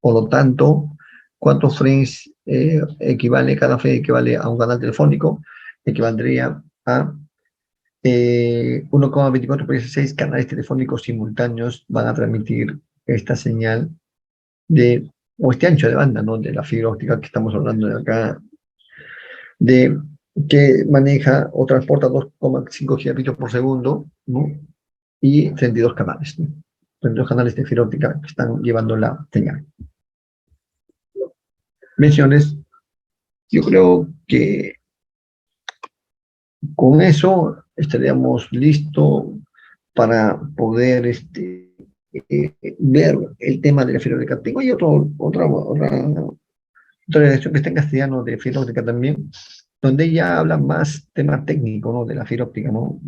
S1: Por lo tanto, ¿cuántos frames equivale? Cada frame equivale a un canal telefónico, equivaldría a 1,24 por 16 canales telefónicos simultáneos van a transmitir esta señal o este ancho de banda, ¿no? De la fibra óptica que estamos hablando de acá, que maneja o transporta 2,5 gigabits por segundo, ¿no? Y 32 canales, ¿no? 32 canales de fibra óptica que están llevando la señal. Menciones. Yo creo que con eso estaríamos listos para poder ver el tema de la fibra óptica. Tengo ahí otra lección que está en castellano de fibra óptica también, donde ella habla más tema técnico, ¿no? De la fibra óptica, ¿no?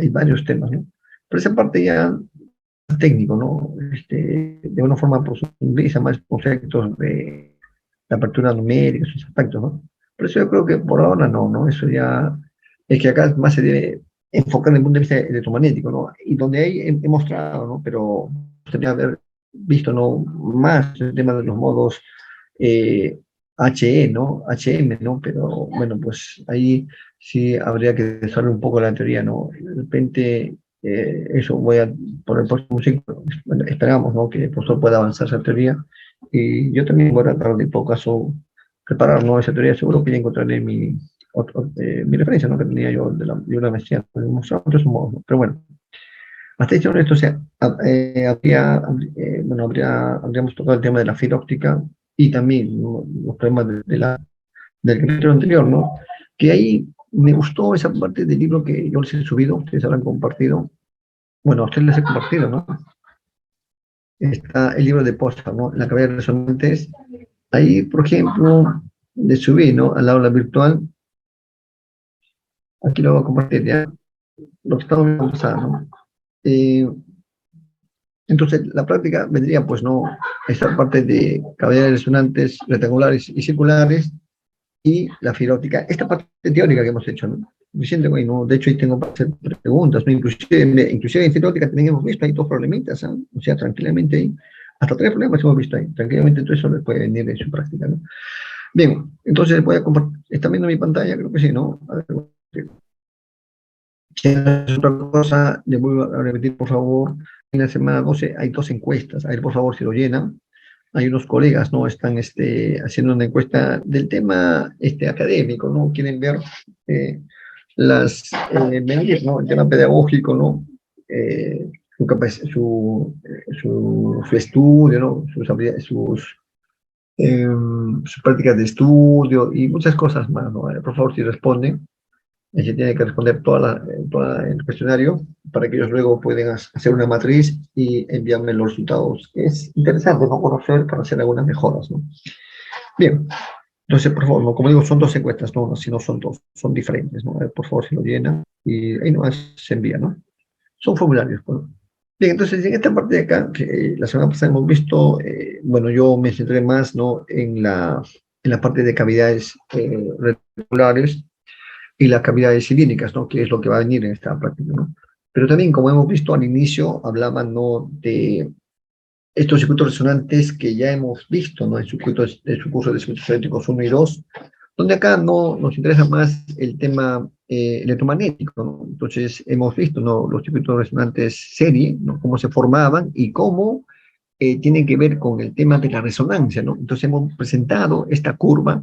S1: Hay varios temas, ¿no? Pero esa parte ya más técnico, ¿no? De una forma profundiza más conceptos de la apertura numérica, esos aspectos, ¿no? Por eso yo creo que por ahora no, ¿no? Eso ya es que acá más se debe enfocar en el punto de vista electromagnético, ¿no? Y donde ahí he mostrado, ¿no? Pero tendría que haber visto, ¿no? Más el tema de los modos eh, HE, ¿no? HM, ¿no? Pero bueno, pues ahí sí habría que desarrollar un poco la teoría, ¿no? De repente, eso voy a, por el próximo ciclo, bueno, esperamos, ¿no? Que el profesor pueda avanzar esa teoría. Y yo también voy a tratar de, en todo caso, preparar, ¿no? Esa teoría. Seguro que ya encontraré mi referencia, ¿no? Que tenía yo de una maestría, otros modos, ¿no? Pero bueno, hasta este momento, o sea, bueno, habríamos tocado el tema de la fibra óptica y también, ¿no? Los problemas del capítulo anterior, ¿no? Que ahí me gustó esa parte del libro que yo les he subido, ustedes habrán compartido. Bueno, a ustedes les he compartido, ¿no? Está el libro de Posta, ¿no? La cavidad de resonantes. Ahí, por ejemplo, le subí, ¿no? Al aula virtual. Aquí lo voy a compartir ya. Lo que estamos viendo pasar, ¿no? Eh, entonces, la práctica vendría, pues, ¿no? Esta parte de cavidades resonantes rectangulares y circulares y la fibra óptica. Esta parte teórica que hemos hecho, ¿no? Diciendo, bueno, de hecho, ahí tengo para hacer preguntas, ¿no? Inclusive en fibra óptica también hemos visto, hay dos problemitas, ¿no? O sea, tranquilamente ahí, hasta tres problemas hemos visto ahí, tranquilamente todo eso les puede venir de su práctica, ¿no? Bien, entonces voy a compartir, ¿están viendo mi pantalla? Creo que sí, ¿no? A ver, si es otra cosa, le voy a repetir, por favor, en la semana 12 hay dos encuestas, a ver, por favor, si lo llenan. Hay unos colegas, ¿no? Están haciendo una encuesta del tema académico, ¿no? Quieren ver eh, medir, ¿no? El tema pedagógico, ¿no? Eh, su estudio, ¿no? Sus prácticas de estudio y muchas cosas más, ¿no? Por favor, si responden, se tiene que responder toda el cuestionario para que ellos luego puedan hacer una matriz y enviarme los resultados. Es interesante, ¿no? Conocer para hacer algunas mejoras, ¿no? Bien, entonces, por favor, ¿no? Como digo, son dos encuestas, no, si no son dos, son diferentes, ¿no? Por favor, si lo llenan y ahí nomás se envía, ¿no? Son formularios, ¿no? Bien, entonces en esta parte de acá, que la semana pasada hemos visto, bueno, yo me centré más, ¿no? En la parte de cavidades regulares y las cavidades cilíndricas, ¿no? Que es lo que va a venir en esta práctica, ¿no? Pero también, como hemos visto al inicio, hablaban, ¿no? De estos circuitos resonantes que ya hemos visto, ¿no? En su curso de circuitos eléctricos 1 y 2, donde acá no nos interesa más el tema electromagnético, ¿no? Entonces, hemos visto, ¿no? Los circuitos resonantes serie, ¿no? Cómo se formaban y cómo tienen que ver con el tema de la resonancia, ¿no? Entonces, hemos presentado esta curva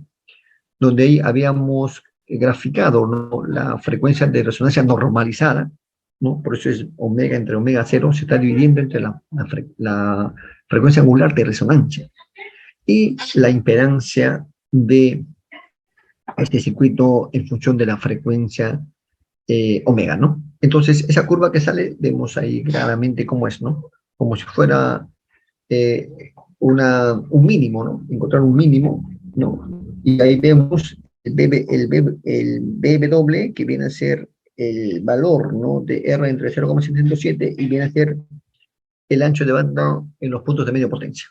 S1: donde ahí habíamos graficado, ¿no? La frecuencia de resonancia normalizada, ¿no? Por eso es omega entre omega cero, se está dividiendo entre la frecuencia angular de resonancia y la impedancia de este circuito en función de la frecuencia omega, ¿no? Entonces, esa curva que sale, vemos ahí claramente cómo es, ¿no? Como si fuera un mínimo, ¿no? Encontrar un mínimo, ¿no? Y ahí vemos el BW, que viene a ser el valor, ¿no? De R entre 0,707 y viene a ser el ancho de banda en los puntos de medio potencia.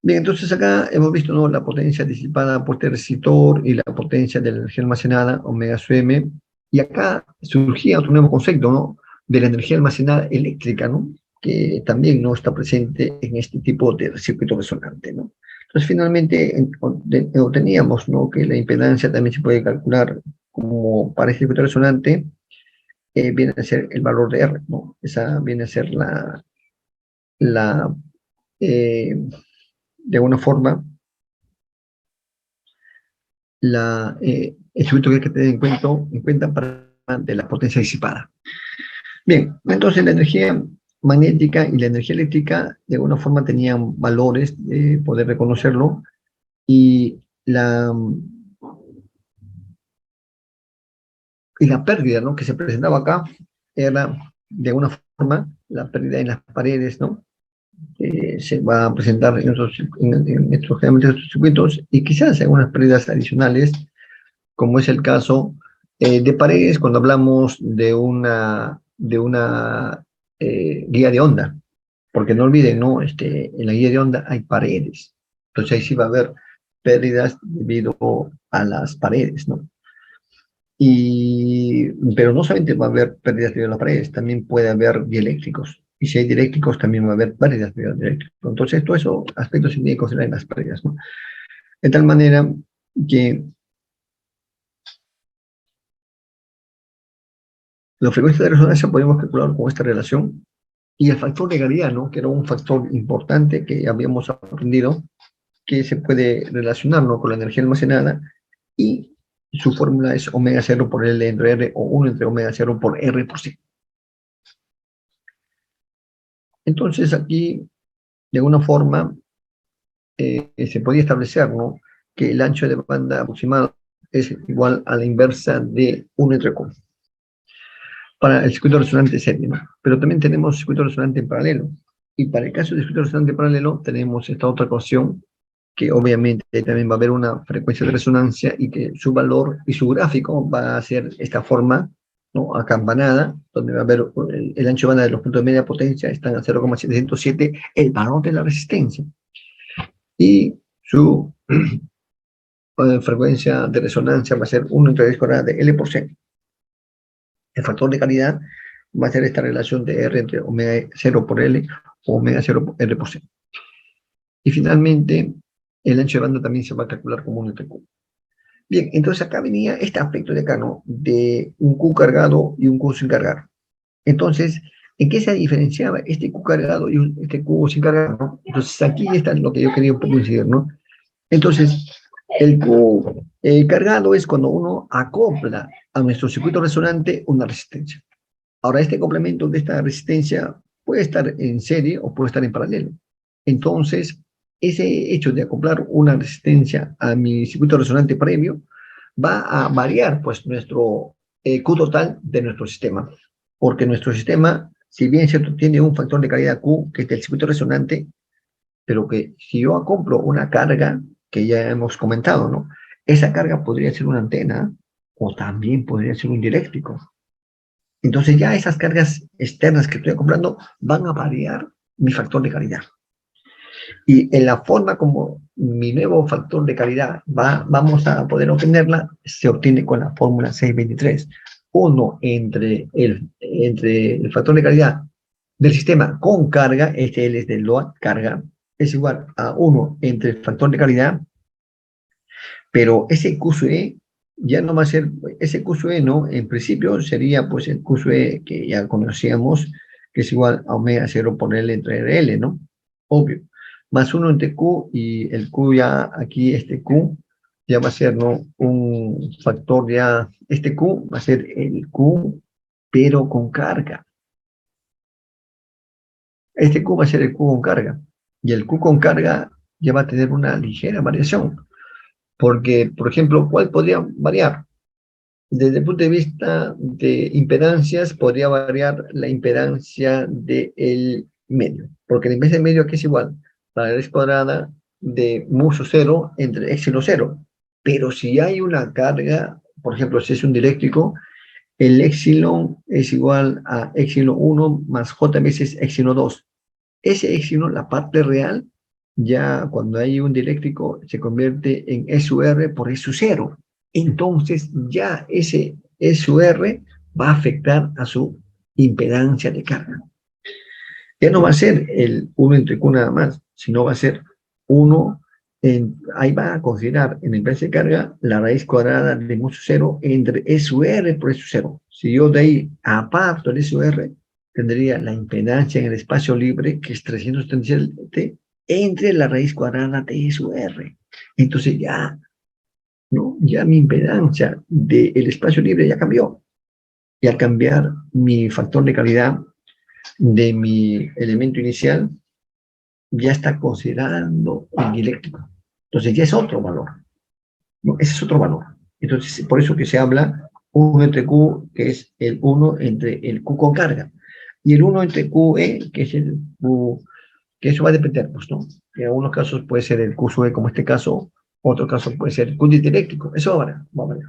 S1: Bien, entonces acá hemos visto, ¿no? La potencia disipada por este resistor y la potencia de la energía almacenada, omega su m, y acá surgía otro nuevo concepto, ¿no? De la energía almacenada eléctrica, ¿no? Que también no está presente en este tipo de circuito resonante, ¿no? Entonces, finalmente, obteníamos, ¿no? Que la impedancia también se puede calcular como para este circuito resonante, viene a ser el valor de R, ¿no? Esa viene a ser la eh, de alguna forma, el circuito que hay que tener en cuenta para de la potencia disipada. Bien, entonces la energía magnética y la energía eléctrica de alguna forma tenían valores de poder reconocerlo y la, y la pérdida, ¿no?, que se presentaba acá era de alguna forma la pérdida en las paredes, ¿no? Se va a presentar generalmente estos circuitos y quizás algunas pérdidas adicionales, como es el caso de paredes cuando hablamos de una guía de onda, porque no olviden, ¿no? En la guía de onda hay paredes, entonces ahí sí va a haber pérdidas debido a las paredes, ¿no? Pero no solamente va a haber pérdidas de las paredes, también puede haber dieléctricos. Y si hay dieléctricos, también va a haber pérdidas de dieléctricos. Entonces, todos esos aspectos se tienen que considerar en las pérdidas, ¿no? De tal manera que la frecuencia de resonancia podemos calcular con esta relación y el factor de Gauss, ¿no?, que era un factor importante que habíamos aprendido, que se puede relacionar, ¿no?, con la energía almacenada, y su fórmula es omega 0 por L entre R, o 1 entre omega 0 por R por C. Entonces, aquí, de alguna forma, se podía establecer, ¿no?, que el ancho de banda aproximado es igual a la inversa de 1 entre Q para el circuito resonante serie, ¿no? Pero también tenemos circuito resonante en paralelo. Y para el caso del circuito resonante en paralelo, tenemos esta otra ecuación, que obviamente también va a haber una frecuencia de resonancia y que su valor y su gráfico va a ser esta forma, ¿no?, acampanada, donde va a haber el ancho de banda de los puntos de media potencia, están a 0,707, el valor de la resistencia. Y su frecuencia de resonancia va a ser 1 entre 10 cuadrada de L por C. El factor de calidad va a ser esta relación de R entre omega 0 por L o omega 0 por R por C. Y finalmente, el ancho de banda también se va a calcular como 1 entre Q. Bien, entonces acá venía este aspecto de acá, ¿no?, de un Q cargado y un Q sin cargar. Entonces, ¿en qué se diferenciaba este Q cargado y este Q sin cargar, ¿no? Entonces aquí está lo que yo quería un poco incidir, ¿no? Entonces, el Q cargado es cuando uno acopla a nuestro circuito resonante una resistencia. Ahora, este complemento de esta resistencia puede estar en serie o puede estar en paralelo. Entonces, ese hecho de acoplar una resistencia a mi circuito resonante previo va a variar, pues, nuestro Q total de nuestro sistema. Porque nuestro sistema, si bien cierto, tiene un factor de calidad Q, que es el circuito resonante, pero que si yo acoplo una carga, que ya hemos comentado, ¿no?, esa carga podría ser una antena o también podría ser un dieléctrico. Entonces ya esas cargas externas que estoy acoplando van a variar mi factor de calidad. Y en la forma como mi nuevo factor de calidad vamos a poder obtenerla, se obtiene con la fórmula 623. 1 entre el factor de calidad del sistema con carga, este L es del load, carga, es igual a 1 entre el factor de calidad, pero ese Q sub E ya no va a ser, ese Q sub E, ¿no?, en principio sería pues el Q sub E que ya conocíamos, que es igual a omega 0 por L entre L, ¿no? Obvio. Más 1 entre Q, y el Q ya aquí, este Q, ya va a ser, ¿no?, un factor ya, este Q va a ser el Q, pero con carga. Este Q va a ser el Q con carga, y el Q con carga ya va a tener una ligera variación, porque, por ejemplo, ¿cuál podría variar? Desde el punto de vista de impedancias, podría variar la impedancia del medio, porque la impedancia del medio aquí es igual a la raíz cuadrada de mu sub 0 entre éxilo 0. Pero si hay una carga, por ejemplo, si es un dieléctrico, el éxilo es igual a éxilo 1 más j veces éxilo 2. Ese éxilo, la parte real, ya cuando hay un dieléctrico, se convierte en E sub R por E sub 0. Entonces, ya ese E sub R va a afectar a su impedancia de carga. Ya no va a ser el 1 entre Q nada más, sino va a ser 1, ahí va a considerar en la impedancia de carga la raíz cuadrada de mu sub 0 entre E sub R por E sub 0. Si yo de ahí aparto el E sub R, tendría la impedancia en el espacio libre, que es 337, entre la raíz cuadrada de E sub R. Entonces ya, ¿no?, ya mi impedancia del espacio libre ya cambió. Y al cambiar mi factor de calidad de mi elemento inicial, ya está considerando el dieléctrico. Entonces ya es otro valor. ¿no? Ese es otro valor. Entonces, por eso que se habla 1 entre Q, que es el 1 entre el Q con carga, y el 1 entre QE, que es el Q, que eso va a depender, pues, ¿no? En algunos casos puede ser el Q sub E, como este caso, otro caso puede ser el Q dieléctrico, eso ahora va a variar.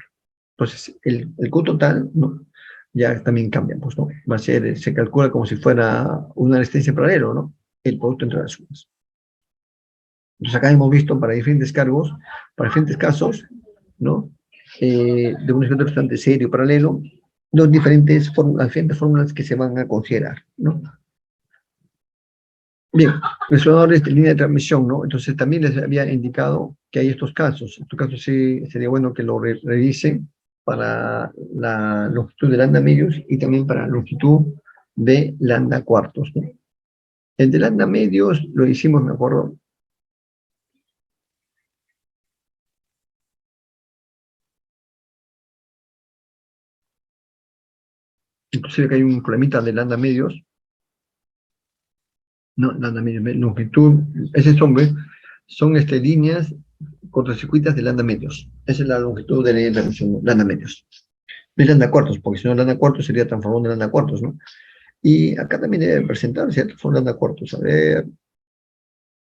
S1: Entonces, el Q total, ¿no? Ya también cambia, pues, ¿no? Va a ser, se calcula como si fuera una resistencia paralelo, ¿no? El producto entre las sumas. Entonces, acá hemos visto para diferentes cargos, para diferentes casos, ¿no? De un ejemplo bastante serio, paralelo, las diferentes fórmulas que se van a considerar, ¿no? Bien, resonadores de línea de transmisión, ¿no? Entonces también les había indicado que hay estos casos. En estos casos sí sería bueno que lo revisen para la longitud de lambda medios y también para la longitud de lambda cuartos, ¿no? El de lambda medios lo hicimos, me acuerdo. Inclusive que hay un problemita de lambda medios. No, lambda medios, longitud, ese son líneas cortocircuitas de lambda medios. Esa es la longitud de la línea de transmisión, lambda medios. No es lambda cuartos, porque si no lambda cuartos sería transformando en lambda cuartos, ¿no? Y acá también debe presentar, ¿cierto? Son lambda cuartos. A ver,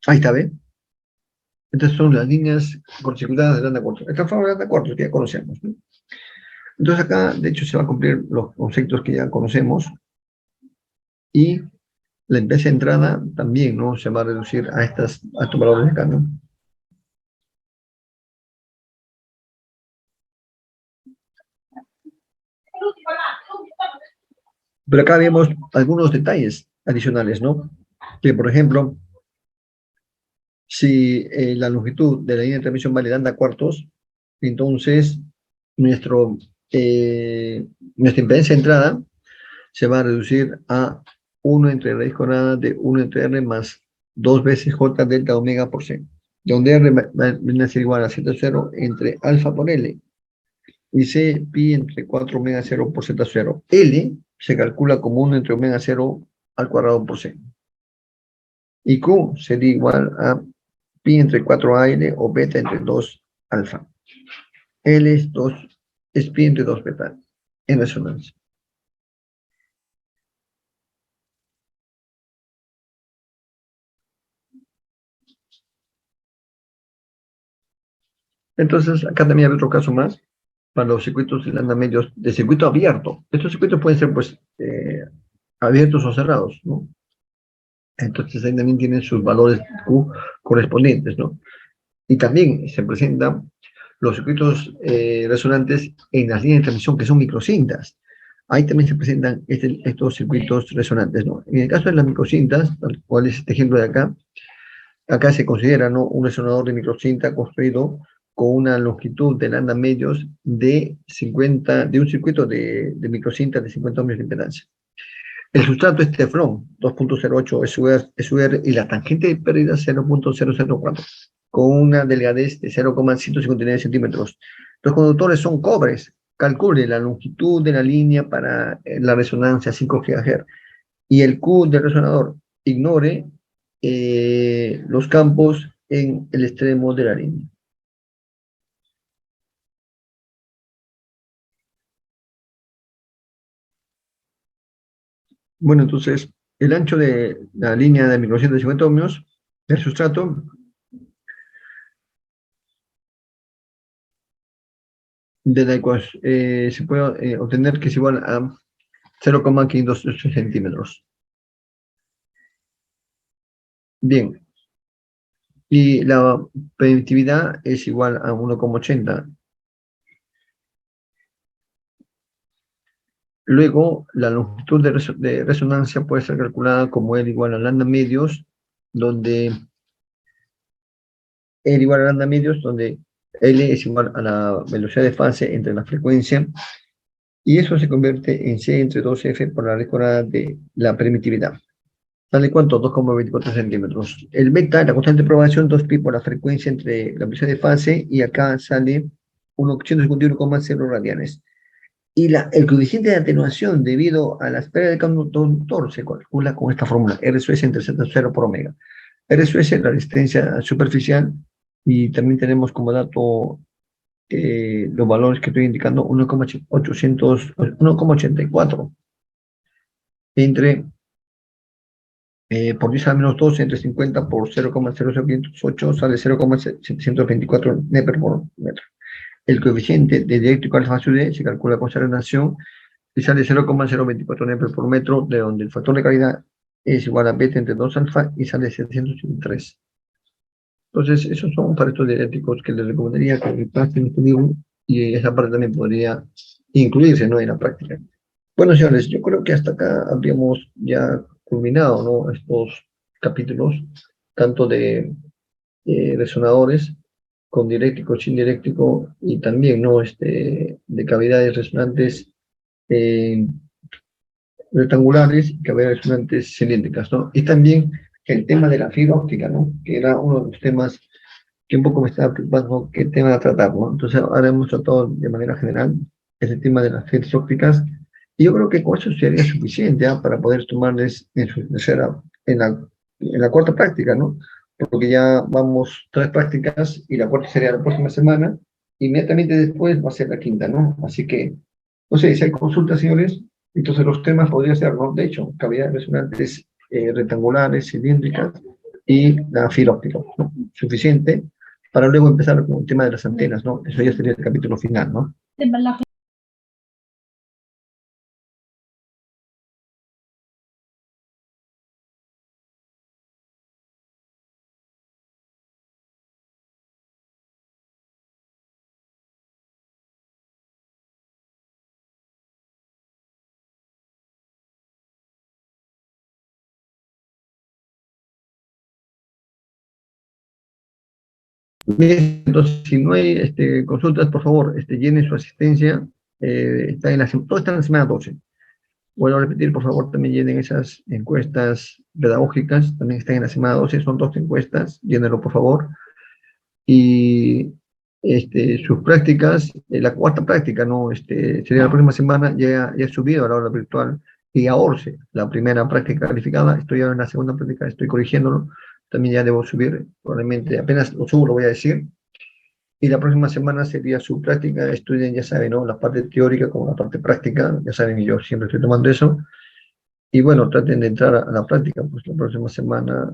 S1: ahí está, ¿ve? Estas son las líneas cortocircuitadas de lambda cuartos. Esta forma de lambda cuartos que ya conocemos, ¿no? Entonces acá, de hecho, se van a cumplir los conceptos que ya conocemos y la impedancia de entrada también, ¿no? Se va a reducir a estos valores de acá, ¿no? Pero acá vemos algunos detalles adicionales, ¿no? Que, por ejemplo, si la longitud de la línea de transmisión vale lambda cuartos, entonces nuestro, nuestra impedancia de entrada se va a reducir a 1 entre raíz cuadrada de 1 entre R más 2 veces J delta omega por C, donde R viene a ser igual a Z0 entre alfa por L y C pi entre 4 omega 0 por Z0. L se calcula como 1 entre omega 0 al cuadrado por C. Y Q sería igual a pi entre 4AL o beta entre 2 alfa. L es pi entre 2 beta en resonancia. Entonces, acá también hay otro caso más para los circuitos de lambda medios de circuito abierto. Estos circuitos pueden ser, pues, abiertos o cerrados, ¿no? Entonces, ahí también tienen sus valores Q correspondientes, ¿no? Y también se presentan los circuitos resonantes en las líneas de transmisión que son microcintas. Ahí también se presentan estos circuitos resonantes, ¿no? En el caso de las microcintas, tal cual es este ejemplo de acá, acá se considera, ¿no?, un resonador de microcinta construido con una longitud de lambda medios de 50, de un circuito de microcinta de 50 ohmios de impedancia. El sustrato es teflón, 2.08 SUR y la tangente de pérdida 0.004, con una delgadez de 0,159 centímetros. Los conductores son cobres. Calcule la longitud de la línea para la resonancia 5 GHz y el Q del resonador. Ignore los campos en el extremo de la línea. Bueno, entonces, el ancho de la línea de 1950 ohmios del sustrato de la ecuación se puede obtener que es igual a 0,528 centímetros. Bien, y la permitividad es igual a 1,80. Luego, la longitud de resonancia puede ser calculada como L igual a lambda medios, donde L igual a lambda medios, donde L es igual a la velocidad de fase entre la frecuencia, y eso se convierte en C entre 2F por la raíz cuadrada de la permitividad. ¿Sale cuánto? 2,24 centímetros. El beta, la constante de propagación, 2pi por la frecuencia entre la velocidad de fase, y acá sale 151,0 radianes. Y el coeficiente de atenuación debido a la pérdida de conductor se calcula con esta fórmula, RSS entre Z0 por omega. RSS es la resistencia superficial, y también tenemos como dato los valores que estoy indicando, 1,84 entre por 10 a la menos 12 entre 50 por 0,00508 sale 0,724 Nepper por metro. El coeficiente de dialéctrico alfa sub D se calcula con relación y sale 0,024 Nepper por metro, de donde el factor de calidad es igual a beta entre 2 alfa y sale 783. Entonces, esos son parámetros dialécticos que les recomendaría que repasen este libro, y esa parte también podría incluirse, ¿no?, en la práctica. Bueno, señores, yo creo que hasta acá habríamos ya culminado, ¿no?, estos capítulos, tanto de resonadores con dieléctrico, sin dieléctrico, y también, ¿no?, de cavidades resonantes rectangulares y cavidades resonantes cilíndricas, ¿no? Y también el tema de la fibra óptica, ¿no?, que era uno de los temas que un poco me estaba preocupando qué tema a tratar, ¿no? Entonces, ahora hemos tratado de manera general ese tema de las fibras ópticas, y yo creo que con eso sería suficiente, ¿ah?, para poder tomarles en su tercera, en la cuarta práctica, ¿no? Porque ya vamos 3 prácticas y la cuarta sería la próxima semana, inmediatamente después va a ser la quinta, ¿no? Así que, no sé, si hay consultas, señores, entonces los temas podrían ser, ¿no?, de hecho, cavidades resonantes rectangulares, cilíndricas, y la fibra óptica, ¿no? Suficiente para luego empezar con el tema de las antenas, ¿no? Eso ya sería el capítulo final, ¿no? Bien, entonces, si no hay consultas, por favor, llenen su asistencia. Está en todo está en la semana 12. Vuelvo a repetir, por favor, también llenen esas encuestas pedagógicas, también están en la semana 12, son 2 encuestas, llénenlo, por favor. Y sus prácticas, la cuarta práctica, ¿no? Sería la próxima semana, ya he subido a la aula virtual y a ORCE, la primera práctica calificada, estoy ahora en la segunda práctica, estoy corrigiéndolo, también ya debo subir, probablemente apenas lo subo, lo voy a decir. Y la próxima semana sería su práctica, estudien, ya saben, ¿no?, la parte teórica como la parte práctica, ya saben que yo siempre estoy tomando eso. Y bueno, traten de entrar a la práctica, pues la próxima semana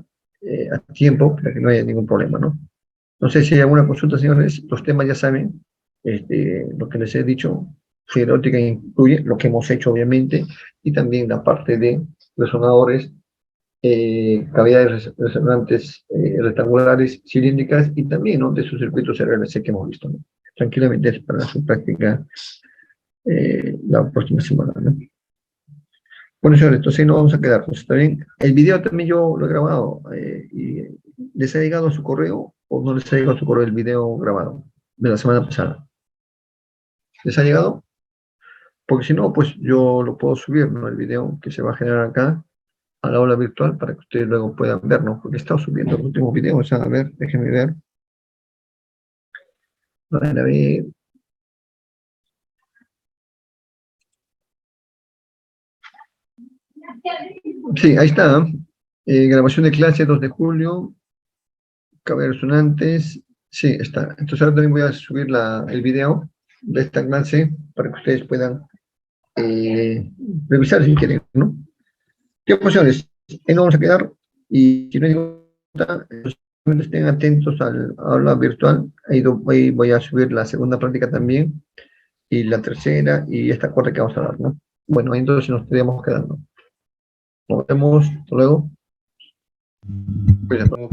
S1: a tiempo, para que no haya ningún problema, ¿no? No sé si hay alguna consulta, señores. Los temas ya saben, lo que les he dicho. Fibra óptica incluye lo que hemos hecho, obviamente, y también la parte de resonadores, cavidades resonantes rectangulares, cilíndricas, y también, ¿no?, de sus circuitos RLC que hemos visto, ¿no? Tranquilamente es para su práctica la próxima semana, ¿no? Bueno, señores, entonces no vamos a quedarnos, ¿está bien? El video también yo lo he grabado. Y ¿les ha llegado a su correo o no les ha llegado a su correo el video grabado de la semana pasada? ¿Les ha llegado? Porque si no, pues yo lo puedo subir, ¿no?, el video que se va a generar acá a la aula virtual para que ustedes luego puedan ver, ¿no? Porque he estado subiendo los últimos videos, a ver, déjenme ver. A ver. Sí, ahí está. Grabación de clase 2 de julio, caballeros resonantes. Sí, está. Entonces ahora también voy a subir el video de esta clase para que ustedes puedan revisar si quieren, ¿no? ¿Qué opciones? Ahí nos vamos a quedar, y si no hay ninguna, estén atentos al aula virtual. Ahí voy a subir la segunda práctica también, y la tercera, y esta cuarta que vamos a dar, ¿no? Bueno, ahí entonces nos estaríamos quedando. Nos vemos, hasta luego. Cuídense.